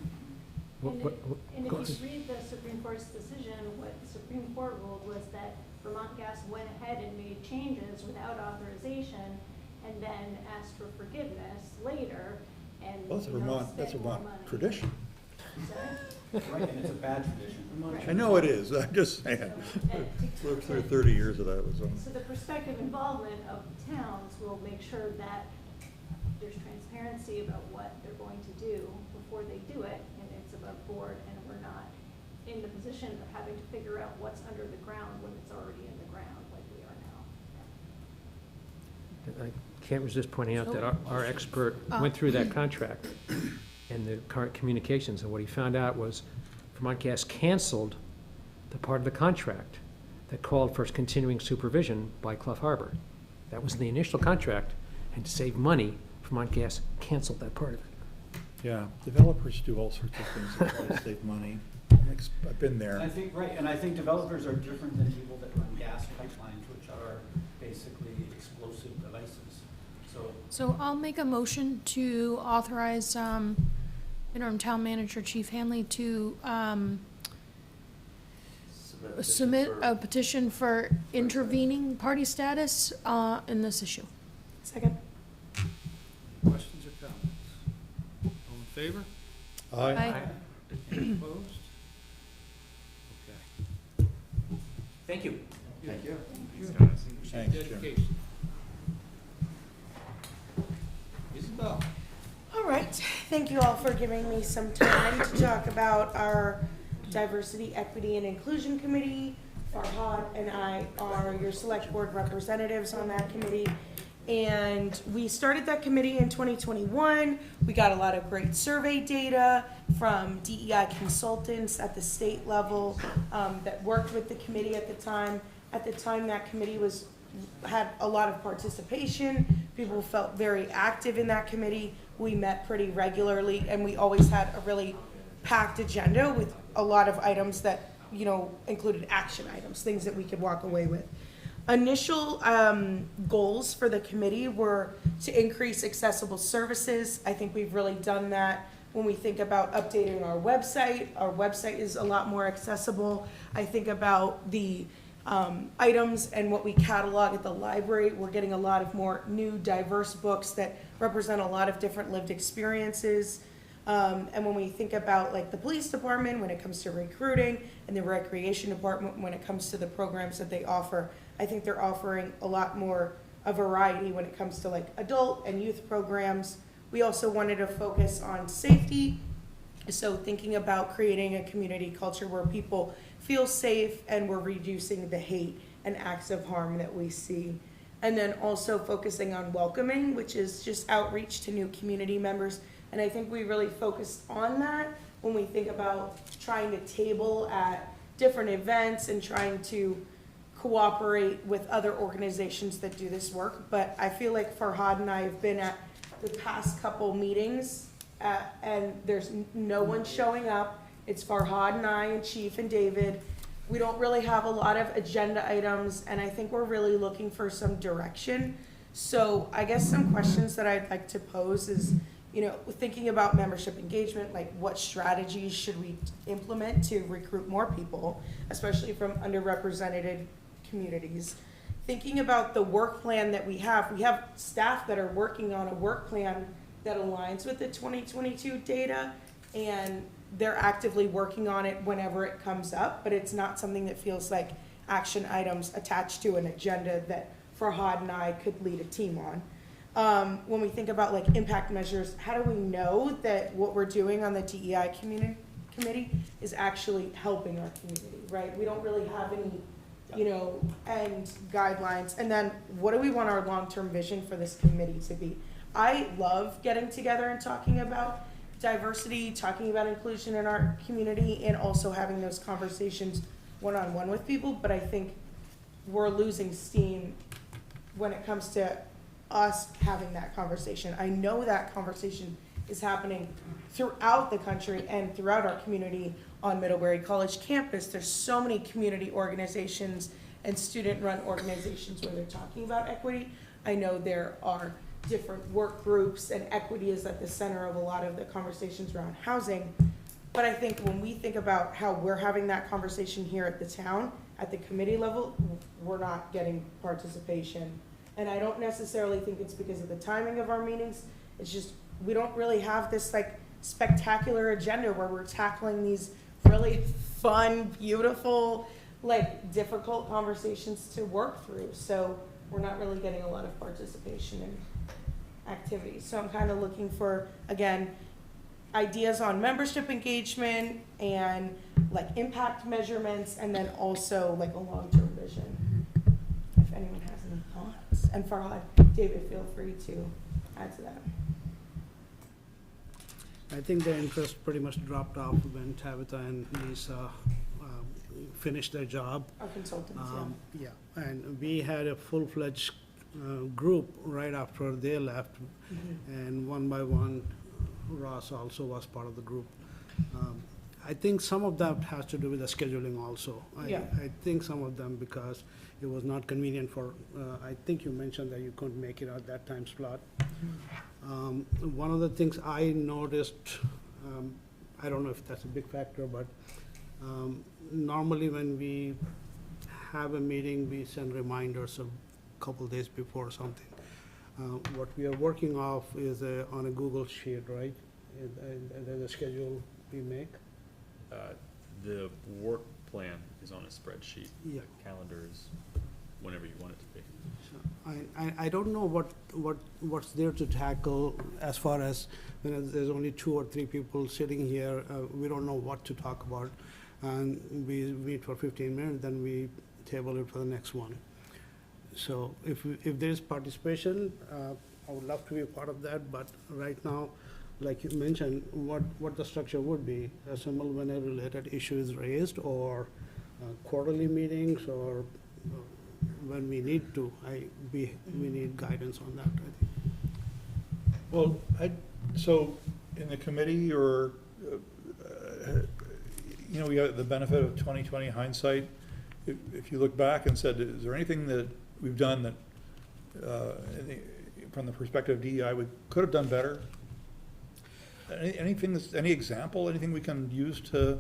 [SPEAKER 5] And
[SPEAKER 15] go
[SPEAKER 5] if you
[SPEAKER 15] ahead.
[SPEAKER 5] read the Supreme Court's decision, what the Supreme Court ruled was that Vermont Gas went ahead and made changes without authorization and then asked for forgiveness later and,
[SPEAKER 10] Well, that's a
[SPEAKER 5] you know,
[SPEAKER 10] Vermont, that's a
[SPEAKER 5] spent more
[SPEAKER 10] Vermont
[SPEAKER 5] money.
[SPEAKER 10] tradition.
[SPEAKER 5] Sorry?
[SPEAKER 16] Right, and it's a bad tradition.
[SPEAKER 10] I know it is. I'm just saying. Lived through 30 years of that. Was on.
[SPEAKER 5] So the prospective involvement of towns will make sure that there's transparency about what they're going to do before they do it, and it's above board, and we're not in the position of having to figure out what's under the ground when it's already in the ground, like we are now.
[SPEAKER 15] I can't resist pointing out that our expert went through that contract and the current communications, and what he found out was Vermont Gas canceled the part of the contract that called for continuing supervision by Clough Harbor. That was in the initial contract, and to save money, Vermont Gas canceled that part of it.
[SPEAKER 10] Yeah, developers do all sorts of things to try to save money. I've been there.
[SPEAKER 16] And I think, right, and I think developers are different than people that run gas pipelines, which are basically explosive devices.
[SPEAKER 5] So I'll make a motion to authorize interim town manager Chief Hanley to submit a petition for intervening party status in this issue. Second.
[SPEAKER 12] Questions or comments? All in favor?
[SPEAKER 5] Aye.
[SPEAKER 12] Any opposed? Okay.
[SPEAKER 15] Thank you.
[SPEAKER 8] Thank you.
[SPEAKER 10] Thanks, Jim.
[SPEAKER 12] Dedication. Isabel?
[SPEAKER 11] All right, thank you all for giving me some time to talk about our Diversity, Equity, and Inclusion Committee. Farhad and I are your select board representatives on that committee. And we started that committee in 2021. We got a lot of great survey data from DEI consultants at the state level that worked with the committee at the time. At the time, that committee had a lot of participation. People felt very active in that committee. We met pretty regularly, and we always had a really packed agenda with a lot of items that, you know, included action items, things that we could walk away with. Initial goals for the committee were to increase accessible services. I think we've really done that when we think about updating our website. Our website is a lot more accessible. I think about the items and what we catalog at the library. We're getting a lot of more new, diverse books that represent a lot of different lived experiences. And when we think about like the police department, when it comes to recruiting, and the recreation department, when it comes to the programs that they offer, I think they're offering a lot more a variety when it comes to like adult and youth programs. We also wanted to focus on safety. So thinking about creating a community culture where people feel safe and we're reducing the hate and acts of harm that we see. And then also focusing on welcoming, which is just outreach to new community members. And I think we really focused on that when we think about trying to table at different events and trying to cooperate with other organizations that do this work. But I feel like Farhad and I have been at the past couple meetings and there's no one showing up. It's Farhad and I and Chief and David. We don't really have a lot of agenda items, and I think we're really looking for some direction. So I guess some questions that I'd like to pose is, you know, thinking about membership engagement, like what strategies should we implement to recruit more people, especially from underrepresented communities. Thinking about the work plan that we have staff that are working on a work plan that aligns with the 2022 data, and they're actively working on it whenever it comes up, but it's not something that feels like action items attached to an agenda that Farhad and I could lead a team on. When we think about like impact measures, how do we know that what we're doing on the DEI committee is actually helping our community, right? We don't really have any, you know, end guidelines. And then what do we want our long-term vision for this committee to be? I love getting together and talking about diversity, talking about inclusion in our community, and also having those conversations one-on-one with people, but I think we're losing steam when it comes to us having that conversation. I know that conversation is happening throughout the country and throughout our community on Middlebury College campus. There's so many community organizations and student-run organizations where they're talking about equity. I know there are different work groups, and equity is at the center of a lot of the conversations around housing. But I think when we think about how we're having that conversation here at the town, at the committee level, we're not getting participation. And I don't necessarily think it's because of the timing of our meetings. It's just, we don't really have this like spectacular agenda where we're tackling these really fun, beautiful, like difficult conversations to work through. So we're not really getting a lot of participation in activities. So I'm kind of looking for, again, ideas on membership engagement and like impact measurements, and then also like a long-term vision. If anyone has any thoughts. And Farhad, David, feel free to add to that.
[SPEAKER 7] I think the interest pretty much dropped off when Tabitha and Lisa finished their job.
[SPEAKER 11] Our consultants,
[SPEAKER 7] yeah, and we had a full-fledged group right after they left, and one by one, Ross also was part of the group. I think some of that has to do with the scheduling also. I think some of them because it was not convenient for, I think you mentioned that you couldn't make it at that time slot. One of the things I noticed, I don't know if that's a big factor, but normally when we have a meeting, we send reminders a couple days before or something. What we are working off is on a Google sheet, right? And there's a schedule we make.
[SPEAKER 3] The work plan is on a spreadsheet.
[SPEAKER 7] Yeah.
[SPEAKER 3] The calendar is whenever you want it to be.
[SPEAKER 7] So I don't know what's there to tackle as far as when there's only 2 or 3 people sitting here. We don't know what to talk about, and we meet for 15 minutes, then we table it for the next one. So if there's participation, I would love to be a part of that, but right now, like you mentioned, what the structure would be, assemble when a related issue is raised, or quarterly meetings, or when we need to. We need guidance on that, I think.
[SPEAKER 10] Well, so in the committee, or, you know, we got the benefit of 20/20 hindsight. If you look back and said, is there anything that we've done that, from the perspective of DEI, we could have done better? Any example, anything we can use to?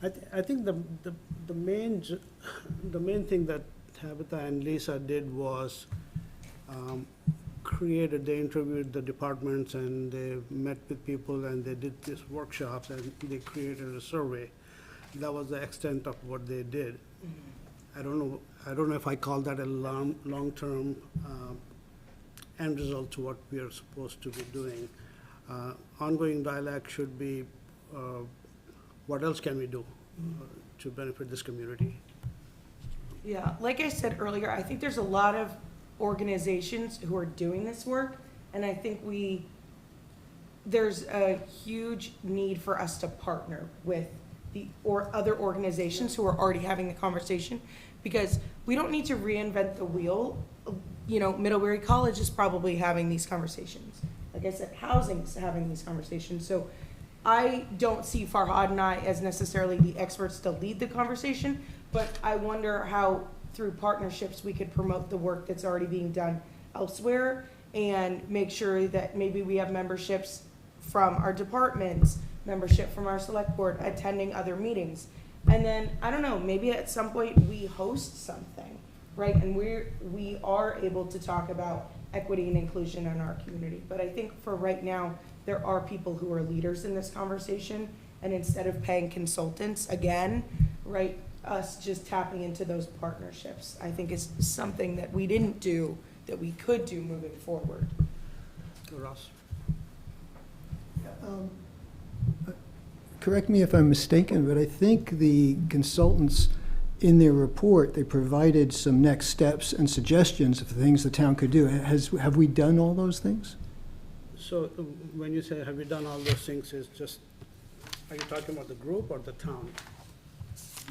[SPEAKER 7] I think the main thing that Tabitha and Lisa did was they interviewed the departments, and they met with people, and they did these workshops, and they created a survey. That was the extent of what they did. I don't know if I call that a long-term end result to what we are supposed to be doing. Ongoing dialogue should be, what else can we do to benefit this community?
[SPEAKER 11] Yeah, like I said earlier, I think there's a lot of organizations who are doing this work, and I think there's a huge need for us to partner with other organizations who are already having the conversation, because we don't need to reinvent the wheel. You know, Middlebury College is probably having these conversations. Like I said, housing's having these conversations. So I don't see Farhad and I as necessarily the experts to lead the conversation, but I wonder how through partnerships we could promote the work that's already being done elsewhere and make sure that maybe we have memberships from our departments, membership from our select board, attending other meetings. And then, I don't know, maybe at some point we host something, right? And we are able to talk about equity and inclusion in our community. But I think for right now, there are people who are leaders in this conversation, and instead of paying consultants again, right, us just tapping into those partnerships, I think is something that we didn't do that we could do moving forward.
[SPEAKER 7] Ross?
[SPEAKER 13] Correct me if I'm mistaken, but I think the consultants in their report, they provided some next steps and suggestions of things the town could do. Have we done all those things?
[SPEAKER 7] So when you say, have you done all those things, is just, are you talking about the group or the town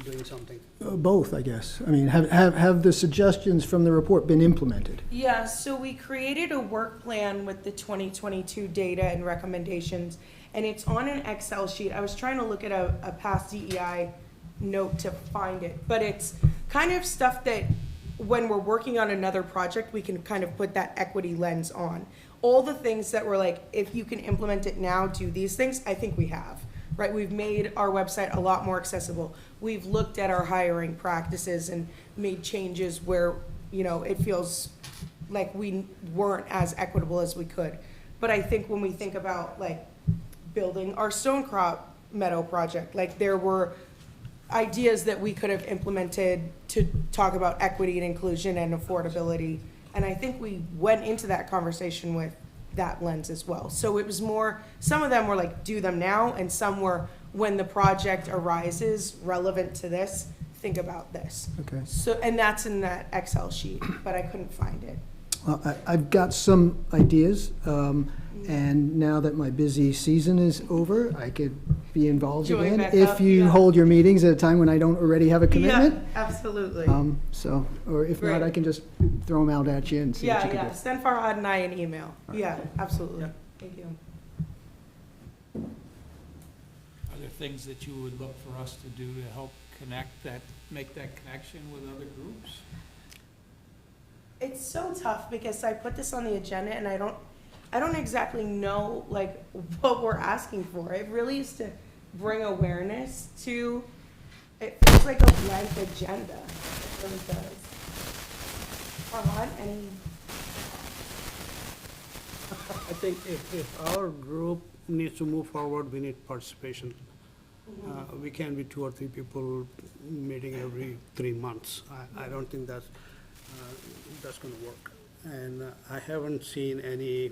[SPEAKER 7] doing something?
[SPEAKER 13] Both, I guess. I mean, have the suggestions from the report been implemented?
[SPEAKER 11] Yeah, so we created a work plan with the 2022 data and recommendations, and it's on an Excel sheet. I was trying to look at a past DEI note to find it, but it's kind of stuff that when we're working on another project, we can kind of put that equity lens on. All the things that were like, if you can implement it now, do these things, I think we have, right? We've made our website a lot more accessible. We've looked at our hiring practices and made changes where, you know, it feels like we weren't as equitable as we could. But I think when we think about like building our Stonecrop Meadow project, like there were ideas that we could have implemented to talk about equity and inclusion and affordability. And I think we went into that conversation with that lens as well. So it was more, some of them were like, do them now, and some were, when the project arises relevant to this, think about this.
[SPEAKER 13] Okay.
[SPEAKER 11] So, and that's in that Excel sheet, but I couldn't find it.
[SPEAKER 13] Well, I've got some ideas, and now that my busy season is over, I could be involved
[SPEAKER 11] Join
[SPEAKER 13] again
[SPEAKER 11] back
[SPEAKER 13] if
[SPEAKER 11] up,
[SPEAKER 13] you
[SPEAKER 11] yeah.
[SPEAKER 13] hold your meetings at a time when I don't already have a commitment.
[SPEAKER 11] Yeah, absolutely.
[SPEAKER 13] So, or if not,
[SPEAKER 11] Great.
[SPEAKER 13] I can just throw them out at you and see what
[SPEAKER 11] Yeah,
[SPEAKER 13] you can
[SPEAKER 11] yeah,
[SPEAKER 13] do.
[SPEAKER 11] send Farhad and I an email.
[SPEAKER 13] Right.
[SPEAKER 11] Yeah, absolutely.
[SPEAKER 7] Yeah.
[SPEAKER 11] Thank you.
[SPEAKER 12] Are there things that you would look for us to do to help connect that, make that connection with other groups?
[SPEAKER 11] It's so tough because I put this on the agenda and I don't exactly know like what we're asking for. It really is to bring awareness to, it feels like a blank agenda. It really does. Farhad, any?
[SPEAKER 7] I think if our group needs to move forward, we need participation. We can't be 2 or 3 people meeting every 3 months. I don't think that's gonna work. And I haven't seen any,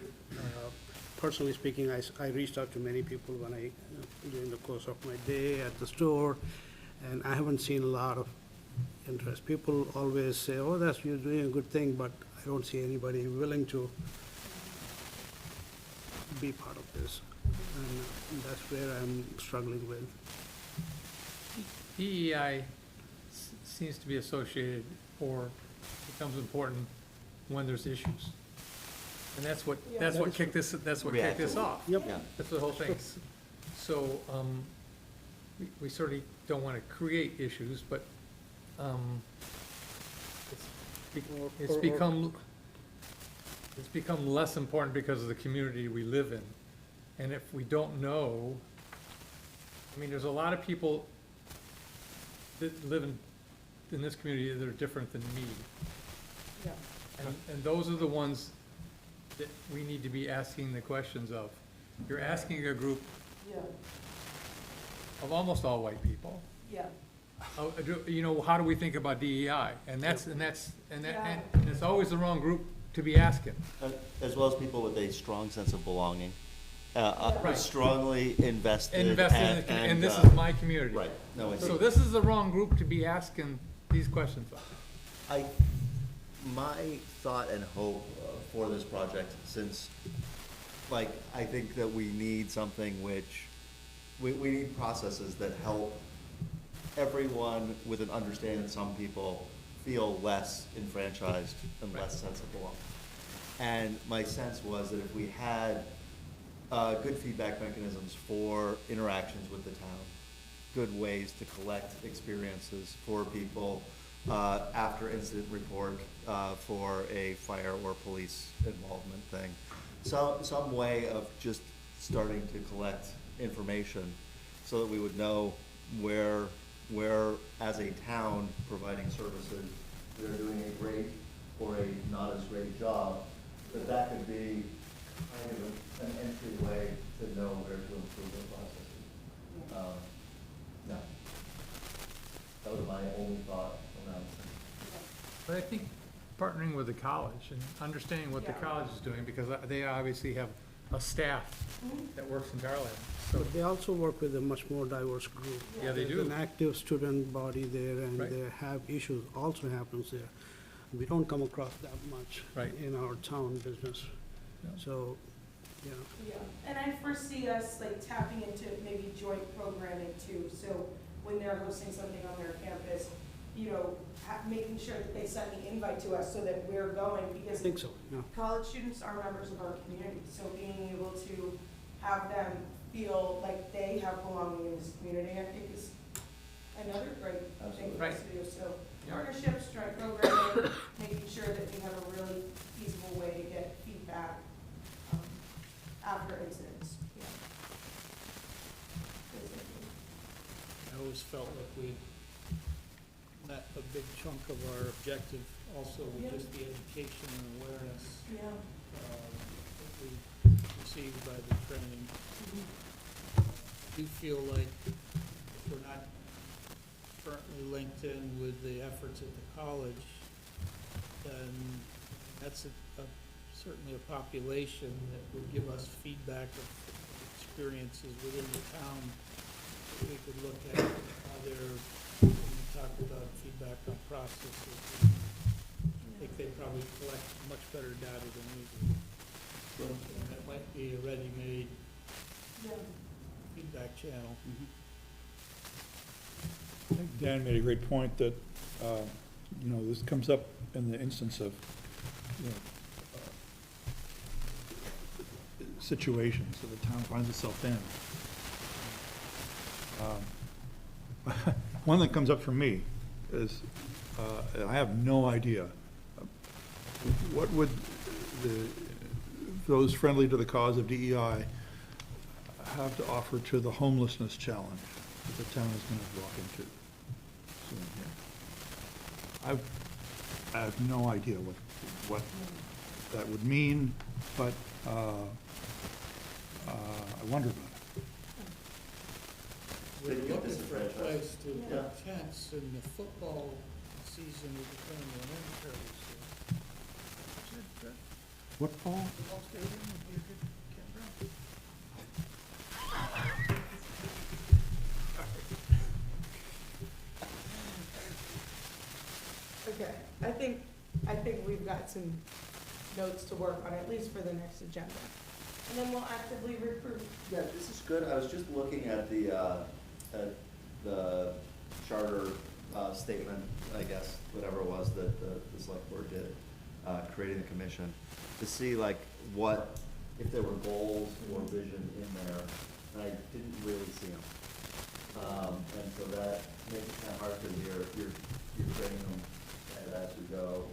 [SPEAKER 7] personally speaking, I reached out to many people when during the course of my day at the store, and I haven't seen a lot of interest. People always say, oh, you're doing a good thing, but I don't see anybody willing to be part of this. And that's where I'm struggling with.
[SPEAKER 2] DEI seems to be associated or becomes important when there's issues. And that's what kicked this off.
[SPEAKER 7] Yep.
[SPEAKER 9] Yeah.
[SPEAKER 2] That's the whole thing. So, we certainly don't want to create issues, but, it's become less important because of the community we live in. And if we don't know, I mean, there's a lot of people that live in this community that are different than me.
[SPEAKER 11] Yeah.
[SPEAKER 2] And those are the ones that we need to be asking the questions of. You're asking a group
[SPEAKER 11] Yeah,
[SPEAKER 2] of almost all white people,
[SPEAKER 11] yeah.
[SPEAKER 2] you know, how do we think about DEI? And it's always the wrong group to be asking.
[SPEAKER 9] As well as people with a strong sense of belonging,
[SPEAKER 2] Right.
[SPEAKER 9] strongly invested.
[SPEAKER 2] And this is my community.
[SPEAKER 9] Right, no, I see.
[SPEAKER 2] So this is the wrong group to be asking these questions of.
[SPEAKER 9] My thought and hope for this project, since, like, I think that we need something which, we need processes that help everyone with an understanding that some people feel less enfranchised and less sense of belonging. And my sense was that if we had good feedback mechanisms for interactions with the town, good ways to collect experiences for people after incident report, for a fire or police involvement thing. Some way of just starting to collect information so that we would know where as a town providing services, they're doing a great or a not as great job, that could be kind of an entryway to know where to improve the processes. No. That was my only thought around it.
[SPEAKER 2] But I think partnering with the college and understanding what the college is doing, because they obviously have a staff that works in Darland. So
[SPEAKER 7] But they also work with a much more diverse group.
[SPEAKER 2] Yeah, they
[SPEAKER 7] There's
[SPEAKER 2] do.
[SPEAKER 7] an active student body there, and
[SPEAKER 2] Right.
[SPEAKER 7] they have issues also happens there. We don't come across that much
[SPEAKER 2] Right.
[SPEAKER 7] in our town business.
[SPEAKER 2] Yeah.
[SPEAKER 7] So, yeah.
[SPEAKER 11] Yeah, and I foresee us like tapping into maybe joint programming too, so when they're hosting something on their campus, you know, making sure that they send the invite to us so that we're going,
[SPEAKER 7] I
[SPEAKER 11] because
[SPEAKER 7] think so, yeah.
[SPEAKER 11] college students are members of our community, so being able to have them feel like they have belonging in this community, I think is another great thing for us to do. So partnerships, joint programming, making sure that we have a really feasible way to get feedback after incidents. Yeah.
[SPEAKER 12] I always felt like we met a big chunk of our objective also with just the education and awareness
[SPEAKER 11] Yeah.
[SPEAKER 12] that we received by the training. I do feel like if we're not currently linked in with the efforts at the college, then that's certainly a population that would give us feedback of experiences within the town. We could look at how they're, when we talk about feedback on processes, I think they probably collect much better data than we do. And that might be a ready-made feedback channel.
[SPEAKER 10] I think Dan made a great point that, you know, this comes up in the instance of, you know, situations that the town finds itself in. One that comes up for me is, and I have no idea, what would those friendly to the cause of DEI have to offer to the homelessness challenge that the town is going to walk into soon here? I have no idea what that would mean, but I wonder about it.
[SPEAKER 12] We're looking for a place to put tents, and the football season is becoming momentarily soon.
[SPEAKER 10] Football?
[SPEAKER 12] Football stadium would be a good campground.
[SPEAKER 11] Okay, I think we've got some notes to work on, at least for the next agenda. And then we'll actively recruit.
[SPEAKER 9] Yeah, this is good. I was just looking at the charter statement, I guess, whatever it was that the select board did, creating the commission, to see like what, if there were goals or vision in there, and I didn't really see them. And so that makes it kind of hard because you're creating them kind of as we go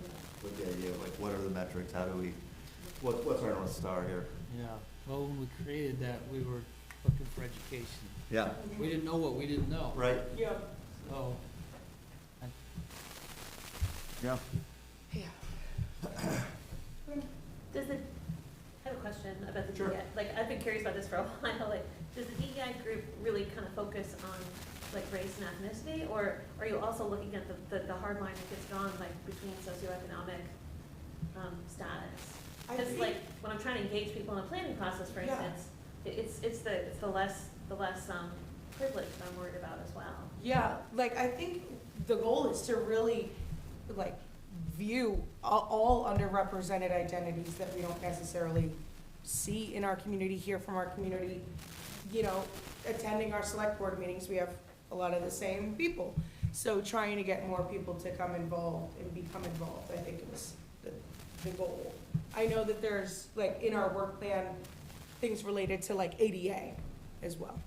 [SPEAKER 9] with the idea of like, what are the metrics? How do we, what's our North Star here?
[SPEAKER 12] Yeah, well, when we created that, we were looking for education.
[SPEAKER 9] Yeah.
[SPEAKER 12] We didn't know what we didn't know.
[SPEAKER 9] Right.
[SPEAKER 11] Yeah.
[SPEAKER 12] So,
[SPEAKER 9] Yeah.
[SPEAKER 14] Does the, I have a question about the DEI, like, I've been curious about this for a while, like, does the DEI group really kind of focus on, like, race and ethnicity, or are you also looking at the hard line that gets drawn, like, between socioeconomic, status? Because, like, when I'm trying to engage people in the planning process, for instance, it's the less privilege that I'm worried about as well.
[SPEAKER 11] Yeah, like, I think the goal is to really, like, view all underrepresented identities that we don't necessarily see in our community, hear from our community. You know, attending our select board meetings, we have a lot of the same people. So trying to get more people to come involved and become involved, I think is the goal. I know that there's, like, in our work plan, things related to, like, ADA as well.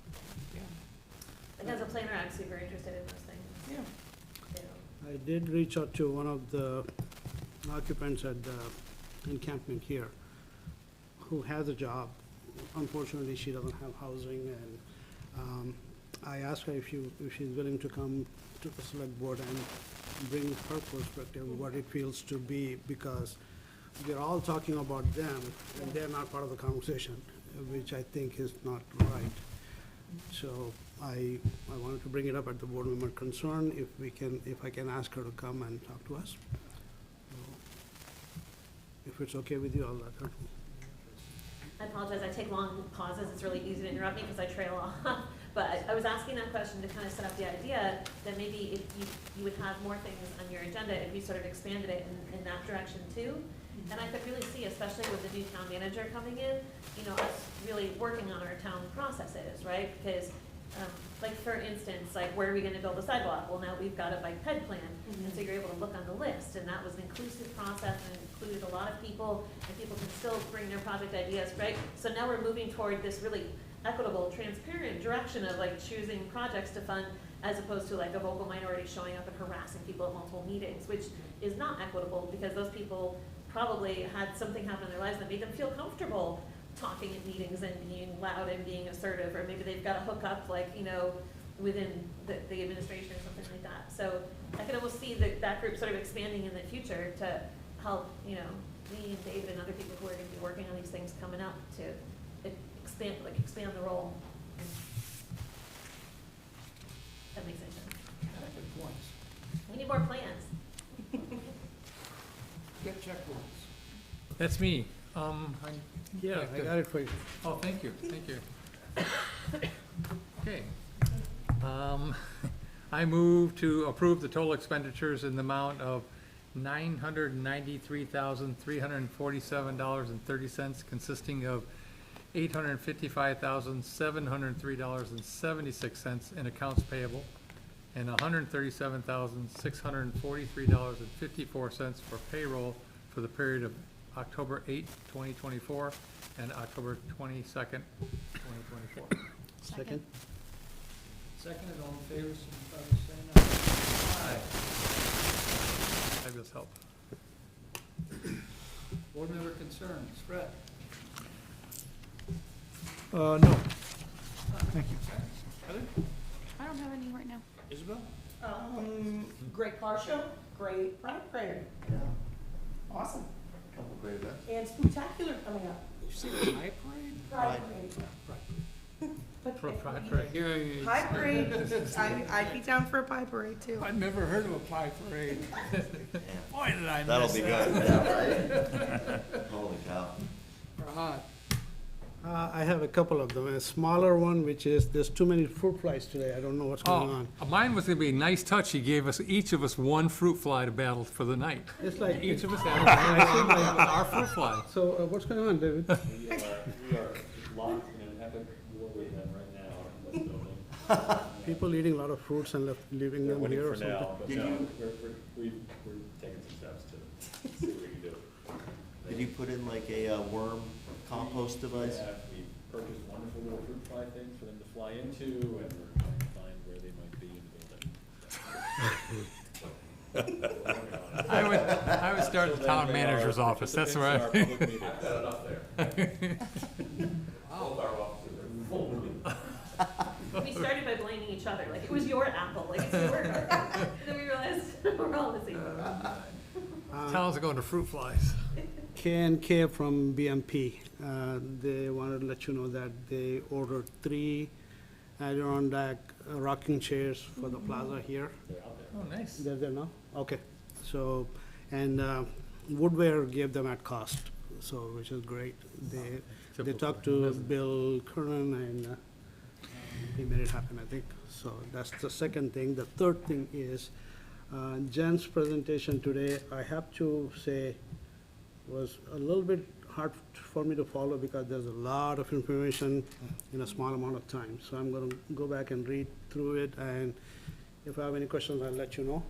[SPEAKER 14] And as a planner, I'm super interested in those things.
[SPEAKER 11] Yeah.
[SPEAKER 7] I did reach out to one of the occupants at the encampment here, who has a job. Unfortunately, she doesn't have housing, and I asked her if she's willing to come to the select board and bring her perspective, what it feels to be, because we're all talking about them, and they're not part of the conversation, which I think is not right. So I wanted to bring it up at the board member concern, if I can ask her to come and talk to us. If it's okay with you, I'll let her.
[SPEAKER 14] I apologize, I take long pauses, it's really easy to interrupt me because I trail off. But I was asking that question to kind of set up the idea that maybe if you would have more things on your agenda if you sort of expanded it in that direction too. And I could really see, especially with the new town manager coming in, us really working on our town processes, right? Because, like for instance, like where are we gonna build a sidewalk? Well, now we've got a bike ped plan, and so you're able to look on the list, and that was an inclusive process and included a lot of people, and people can still bring their project ideas, right? So now we're moving toward this really equitable, transparent direction of like choosing projects to fund as opposed to like a vocal minority showing up and harassing people at multiple meetings, which is not equitable because those people probably had something happen in their lives that made them feel comfortable talking at meetings and being loud and being assertive, or maybe they've got a hookup like, within the administration or something like that. So I could almost see that group sort of expanding in the future to help, me and David and other people who are gonna be working on these things coming up to expand the role. That makes sense.
[SPEAKER 1] Good points.
[SPEAKER 14] We need more plans.
[SPEAKER 1] Get checklists.
[SPEAKER 2] That's me.
[SPEAKER 7] Yeah, I got it for you.
[SPEAKER 2] Oh, thank you, thank you. Okay. I move to approve the total expenditures in the amount of $993,347.30, consisting of $855,703.76 in accounts payable and $137,643.54 for payroll for the period of October 8, 2024 and October 22nd, 2024.
[SPEAKER 7] Second?
[SPEAKER 1] Second, and all in favor, signify by saying aye.
[SPEAKER 2] Fabulous help.
[SPEAKER 1] Board member concerns, Fred?
[SPEAKER 10] No. Thank you.
[SPEAKER 1] Heather?
[SPEAKER 5] I don't have any right now.
[SPEAKER 1] Isabel?
[SPEAKER 11] Great car show, great pride parade. Awesome.
[SPEAKER 9] Couple great events.
[SPEAKER 11] And spectacular coming up.
[SPEAKER 1] You see the high parade?
[SPEAKER 11] Pride parade.
[SPEAKER 2] Proprietary.
[SPEAKER 11] Pie parade, I'd be down for a pie parade too.
[SPEAKER 1] I've never heard of a pie parade. Boy, did I miss that.
[SPEAKER 9] That'll be good, yeah, right? Holy cow.
[SPEAKER 1] Rahat.
[SPEAKER 7] I have a couple of them. A smaller one, which is, there's too many fruit flies today. I don't know what's going on.
[SPEAKER 2] Mine was gonna be a nice touch. He gave us, each of us, one fruit fly to battle for the night.
[SPEAKER 7] It's like,
[SPEAKER 2] Each of us had our fruit fly.
[SPEAKER 7] so what's going on, David?
[SPEAKER 3] We are locked in an epic war with them right now in this building.
[SPEAKER 7] People eating a lot of fruits and leaving them
[SPEAKER 3] Waiting
[SPEAKER 7] here or
[SPEAKER 3] for
[SPEAKER 7] something?
[SPEAKER 3] now, but no, we're taking some steps to see what we can do.
[SPEAKER 9] Did you put in like a worm compost device?
[SPEAKER 3] Yeah, we purchased wonderful little fruit fly things for them to fly into, and we're trying to find where they might be in the building.
[SPEAKER 2] I would start at the town manager's office. That's where I.
[SPEAKER 3] I've got it up there. Both our offices are full.
[SPEAKER 14] We started by blaming each other, like it was your apple, like it's your, and then we realized we're all the same.
[SPEAKER 2] Towns are going to fruit flies.
[SPEAKER 7] K&K from BMP, they wanted to let you know that they ordered 3 Adirondack rocking chairs for the plaza here.
[SPEAKER 3] They're out there.
[SPEAKER 2] Oh, nice.
[SPEAKER 7] They're there now? Okay. So, and Woodware gave them at cost, so, which is great. They talked to Bill Kernan and he made it happen, I think. So that's the second thing. The third thing is Jen's presentation today, I have to say, was a little bit hard for me to follow because there's a lot of information in a small amount of time. So I'm gonna go back and read through it, and if I have any questions, I'll let you know.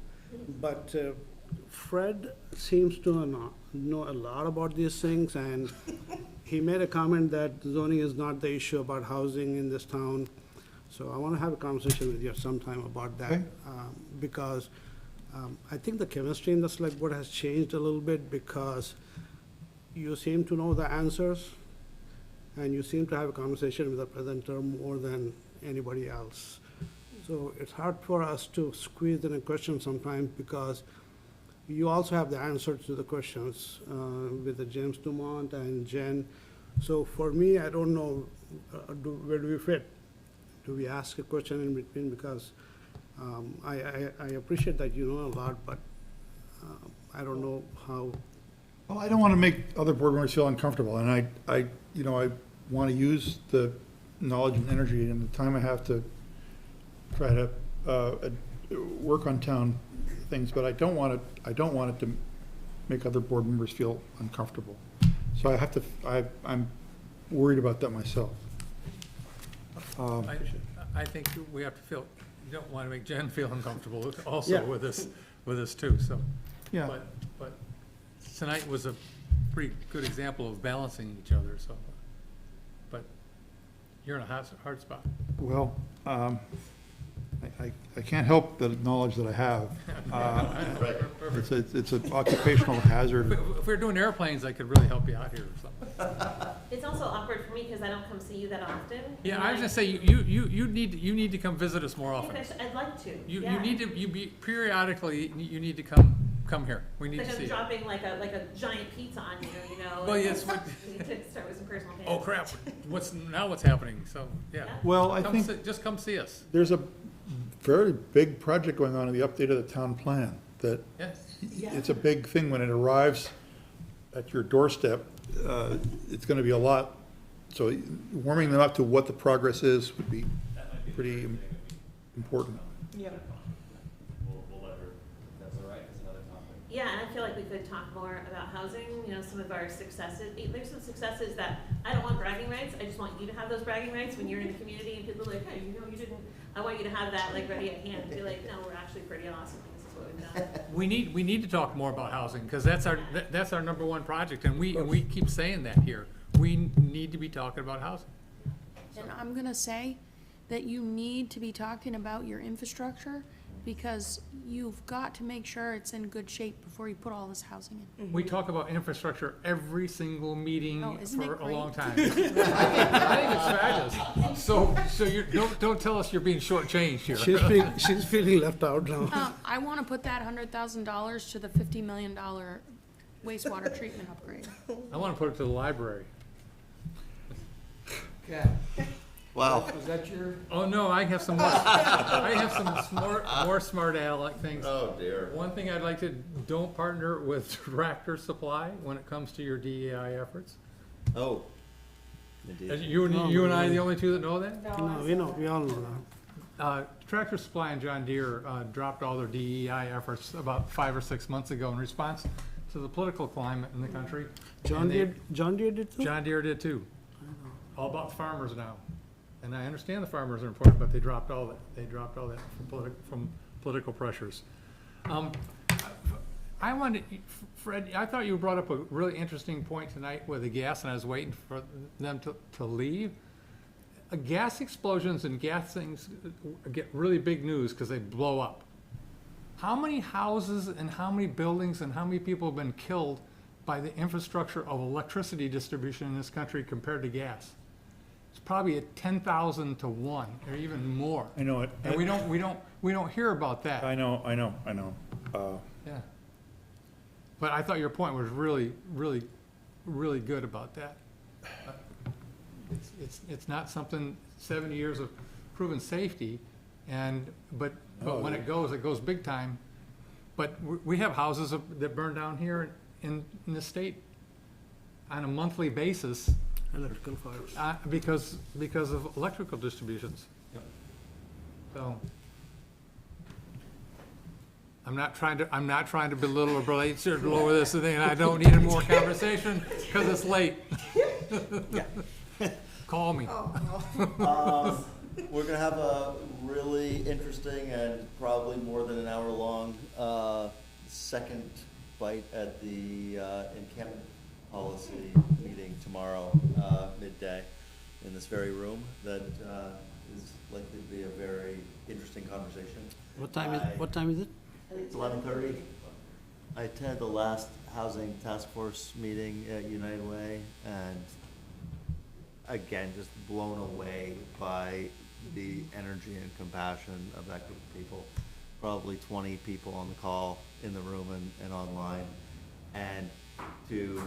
[SPEAKER 7] But Fred seems to know a lot about these things, and he made a comment that zoning is not the issue about housing in this town. So I wanna have a conversation with you sometime about that, because I think the chemistry in the select board has changed a little bit because you seem to know the answers and you seem to have a conversation with the presenter more than anybody else. So it's hard for us to squeeze in a question sometimes because you also have the answer to the questions with the James Dumont and Jen. So for me, I don't know, where do we fit? Do we ask a question in between? Because I appreciate that you know a lot, but I don't know how.
[SPEAKER 10] Well, I don't want to make other board members feel uncomfortable, and I want to use the knowledge and energy and the time I have to try to work on town things, but I don't want it to make other board members feel uncomfortable. So I'm worried about that myself.
[SPEAKER 2] I think we have to feel, you don't want to make Jen feel uncomfortable also
[SPEAKER 10] Yeah.
[SPEAKER 2] with this too, so.
[SPEAKER 10] Yeah.
[SPEAKER 2] But tonight was a pretty good example of balancing each other, so. But you're in a hard spot.
[SPEAKER 10] Well, I can't help the knowledge that I have. It's an occupational hazard.
[SPEAKER 2] If we were doing airplanes, I could really help you out here or something.
[SPEAKER 14] It's also awkward for me because I don't come see you that often.
[SPEAKER 2] Yeah, I was gonna say, you need to come visit us more often.
[SPEAKER 14] I'd like to.
[SPEAKER 2] You
[SPEAKER 14] yeah.
[SPEAKER 2] need to, periodically, you need to come here. We need
[SPEAKER 14] Like
[SPEAKER 2] to see
[SPEAKER 14] I'm
[SPEAKER 2] you.
[SPEAKER 14] dropping like a giant pizza on you, you know.
[SPEAKER 2] Well, yes,
[SPEAKER 14] We need to start with some personal care.
[SPEAKER 2] Oh crap, what's happening, so, yeah.
[SPEAKER 10] Well, I think
[SPEAKER 2] Just come see us.
[SPEAKER 10] there's a very big project going on in the update of the town plan that
[SPEAKER 2] Yes.
[SPEAKER 10] it's a big thing when it arrives at your doorstep. It's gonna be a lot, so warming them up to what the progress is would be pretty important.
[SPEAKER 11] Yeah.
[SPEAKER 9] We'll let her, if that's all right, it's another topic.
[SPEAKER 14] Yeah, and I feel like we could talk more about housing, you know, some of our successes. There's some successes that I don't want bragging rights, I just want you to have those bragging rights when you're in the community and people are like, hey, you know, you didn't, I want you to have that like ready at hand, be like, no, we're actually pretty awesome, this is what we've done.
[SPEAKER 2] We need to talk more about housing, because that's our number one project, and we keep saying that here. We need to be talking about housing.
[SPEAKER 5] And I'm gonna say that you need to be talking about your infrastructure, because you've got to make sure it's in good shape before you put all this housing in.
[SPEAKER 2] We talk about infrastructure every single meeting
[SPEAKER 5] Oh, isn't it
[SPEAKER 2] for a
[SPEAKER 5] great?
[SPEAKER 2] long time. I think it's fabulous. So you don't tell us you're being shortchanged here.
[SPEAKER 7] She's feeling left out now.
[SPEAKER 5] I wanna put that $100,000 to the $50 million wastewater treatment upgrade.
[SPEAKER 2] I want to put it to the library.
[SPEAKER 1] Okay.
[SPEAKER 9] Wow.
[SPEAKER 1] Was that your?
[SPEAKER 2] Oh, no, I have some more smart aleck things.
[SPEAKER 9] Oh, dear.
[SPEAKER 2] One thing I'd like to, don't partner with Tractor Supply when it comes to your DEI efforts.
[SPEAKER 9] Oh. Indeed.
[SPEAKER 2] You and I are the only two that know that?
[SPEAKER 7] No, we all know that.
[SPEAKER 2] Tractor Supply and John Deere dropped all their DEI efforts about 5 or 6 months ago in response to the political climate in the country.
[SPEAKER 7] John Deere did too?
[SPEAKER 2] John Deere did too. All about farmers now. And I understand the farmers are important, but they dropped all that. They dropped all that from political pressures. I wanted, Fred, I thought you brought up a really interesting point tonight with the gas, and I was waiting for them to leave. Gas explosions and gas things get really big news because they blow up. How many houses and how many buildings and how many people have been killed by the infrastructure of electricity distribution in this country compared to gas? It's probably at 10,000 to 1 or even more.
[SPEAKER 10] I know it.
[SPEAKER 2] And we don't hear about that.
[SPEAKER 10] I know.
[SPEAKER 2] Yeah. But I thought your point was really, really, really good about that. It's not something, 70 years of proven safety, but when it goes big time. But we have houses that burn down here in the state on a monthly basis.
[SPEAKER 7] Electrical fires.
[SPEAKER 2] Because of electrical distributions.
[SPEAKER 9] Yep.
[SPEAKER 2] So. I'm not trying to belittle or belate or lower this thing, and I don't need more conversation because it's late. Call me.
[SPEAKER 9] We're gonna have a really interesting and probably more than an hour long second bite at the encampment policy meeting tomorrow, midday, in this very room. That is likely to be a very interesting conversation.
[SPEAKER 7] What time is it?
[SPEAKER 9] It's 11:30. I attended the last housing task force meeting at United Way, and again, just blown away by the energy and compassion of that group of people. Probably 20 people on the call, in the room and online. And to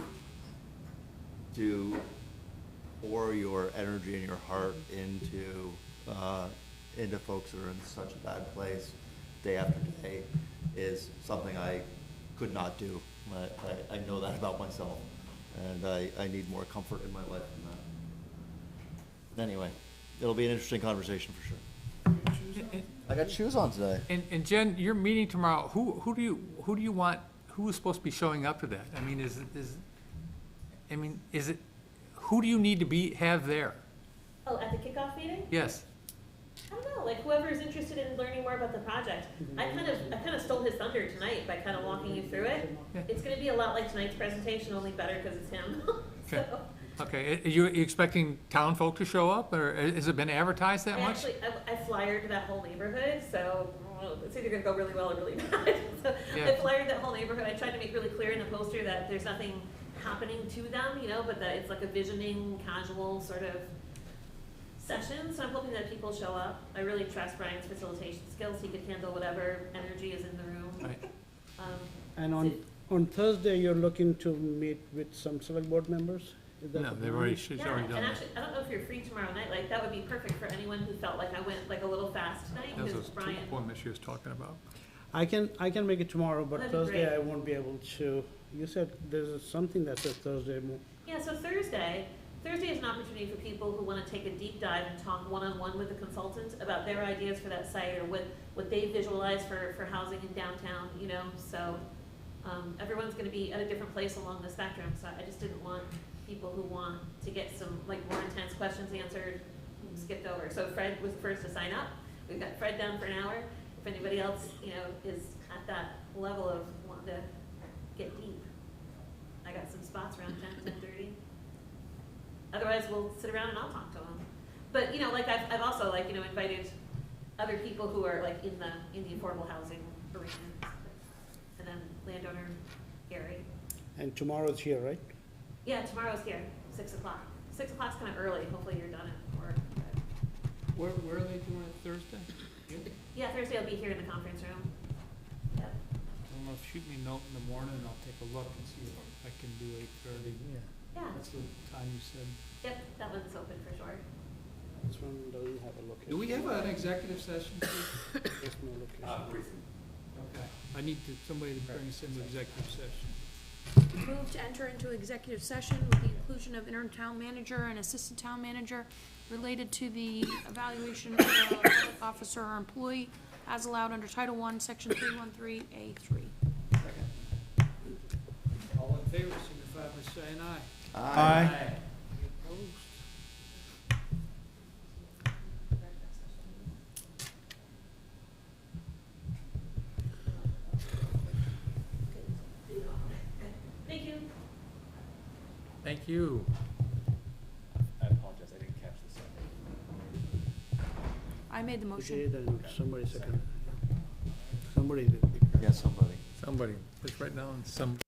[SPEAKER 9] pour your energy and your heart into folks that are in such a bad place day after day is something I could not do. I know that about myself, and I need more comfort in my life than that. Anyway, it'll be an interesting conversation for sure. I got shoes on today.
[SPEAKER 2] And Jen, your meeting tomorrow, who do you want, who is supposed to be showing up to that? I mean, is it, who do you need to have there?
[SPEAKER 14] Oh, at the kickoff meeting?
[SPEAKER 2] Yes.
[SPEAKER 14] I don't know, like whoever's interested in learning more about the project. I kind of stole his thunder tonight by kind of walking you through it.
[SPEAKER 2] Yeah.
[SPEAKER 14] It's gonna be a lot like tonight's presentation, only better because it's him.
[SPEAKER 2] Okay.
[SPEAKER 14] So,
[SPEAKER 2] Okay, are you expecting town folk to show up, or has it been advertised that
[SPEAKER 14] I
[SPEAKER 2] much?
[SPEAKER 14] actually, I flyered that whole neighborhood, so it's either gonna go really well or really bad. So
[SPEAKER 2] Yeah.
[SPEAKER 14] I flyered that whole neighborhood. I tried to make really clear in the poster that there's nothing happening to them, you know, but that it's like a visioning, casual sort of session. So I'm hoping that people show up. I really trust Brian's facilitation skills. He could handle whatever energy is in the room.
[SPEAKER 2] Right.
[SPEAKER 7] And on Thursday, you're looking to meet with some select board members? Is that
[SPEAKER 2] No,
[SPEAKER 7] the
[SPEAKER 2] they've
[SPEAKER 7] plan?
[SPEAKER 2] already, she's
[SPEAKER 14] Yeah,
[SPEAKER 2] already
[SPEAKER 14] and
[SPEAKER 2] done that.
[SPEAKER 14] actually, I don't know if you're free tomorrow night. Like, that would be perfect for anyone who felt like I went like a little fast tonight,
[SPEAKER 2] That was
[SPEAKER 14] because
[SPEAKER 2] the
[SPEAKER 14] Brian.
[SPEAKER 2] appointment she was talking about.
[SPEAKER 7] I can make it tomorrow, but
[SPEAKER 14] That'd be
[SPEAKER 7] Thursday
[SPEAKER 14] great.
[SPEAKER 7] I won't be able to. You said there's something that says Thursday.
[SPEAKER 14] Yeah, so Thursday is an opportunity for people who want to take a deep dive and talk one-on-one with the consultant about their ideas for that site or what they visualize for housing in downtown, you know, so everyone's going to be at a different place along the spectrum, so I just didn't want people who want to get some like more intense questions answered skipped over. So Fred was the first to sign up. We've got Fred down for an hour. If anybody else, you know, is at that level of wanting to get deep, I got some spots around 10:30. Otherwise, we'll sit around and I'll talk to them. But, you know, like I've also like, you know, invited other people who are like in the affordable housing arena. And then landowner Gary.
[SPEAKER 7] And tomorrow's here, right?
[SPEAKER 14] Yeah, tomorrow's here, 6 o'clock. 6 o'clock's kind of early. Hopefully you're done at work.
[SPEAKER 12] Where are they doing it Thursday?
[SPEAKER 14] Yeah, Thursday I'll be here in the conference room. Yep.
[SPEAKER 12] I don't know, shoot me a note in the morning and I'll take a look and see if I can do 8:30.
[SPEAKER 14] Yeah.
[SPEAKER 12] That's the time you said.
[SPEAKER 14] Yep, that one's open for sure.
[SPEAKER 7] This one doesn't have a location.
[SPEAKER 12] Do we have an executive session?
[SPEAKER 7] There's no location.
[SPEAKER 6] Briefly.
[SPEAKER 12] Okay. I need somebody to bring us into executive session.
[SPEAKER 5] Move to enter into executive session with the inclusion of interim town manager and assistant town manager related to the evaluation of a public officer or employee as allowed under Title I, Section 313A3.
[SPEAKER 12] All in favor, signify by saying aye.
[SPEAKER 7] Aye.
[SPEAKER 12] Any opposed?
[SPEAKER 14] Thank you.
[SPEAKER 2] Thank you.
[SPEAKER 3] I apologize, I didn't catch this.
[SPEAKER 5] I made the
[SPEAKER 7] You
[SPEAKER 5] motion.
[SPEAKER 7] did, and somebody seconded. Somebody did.
[SPEAKER 9] Yeah, somebody.
[SPEAKER 2] Somebody, just right now, some.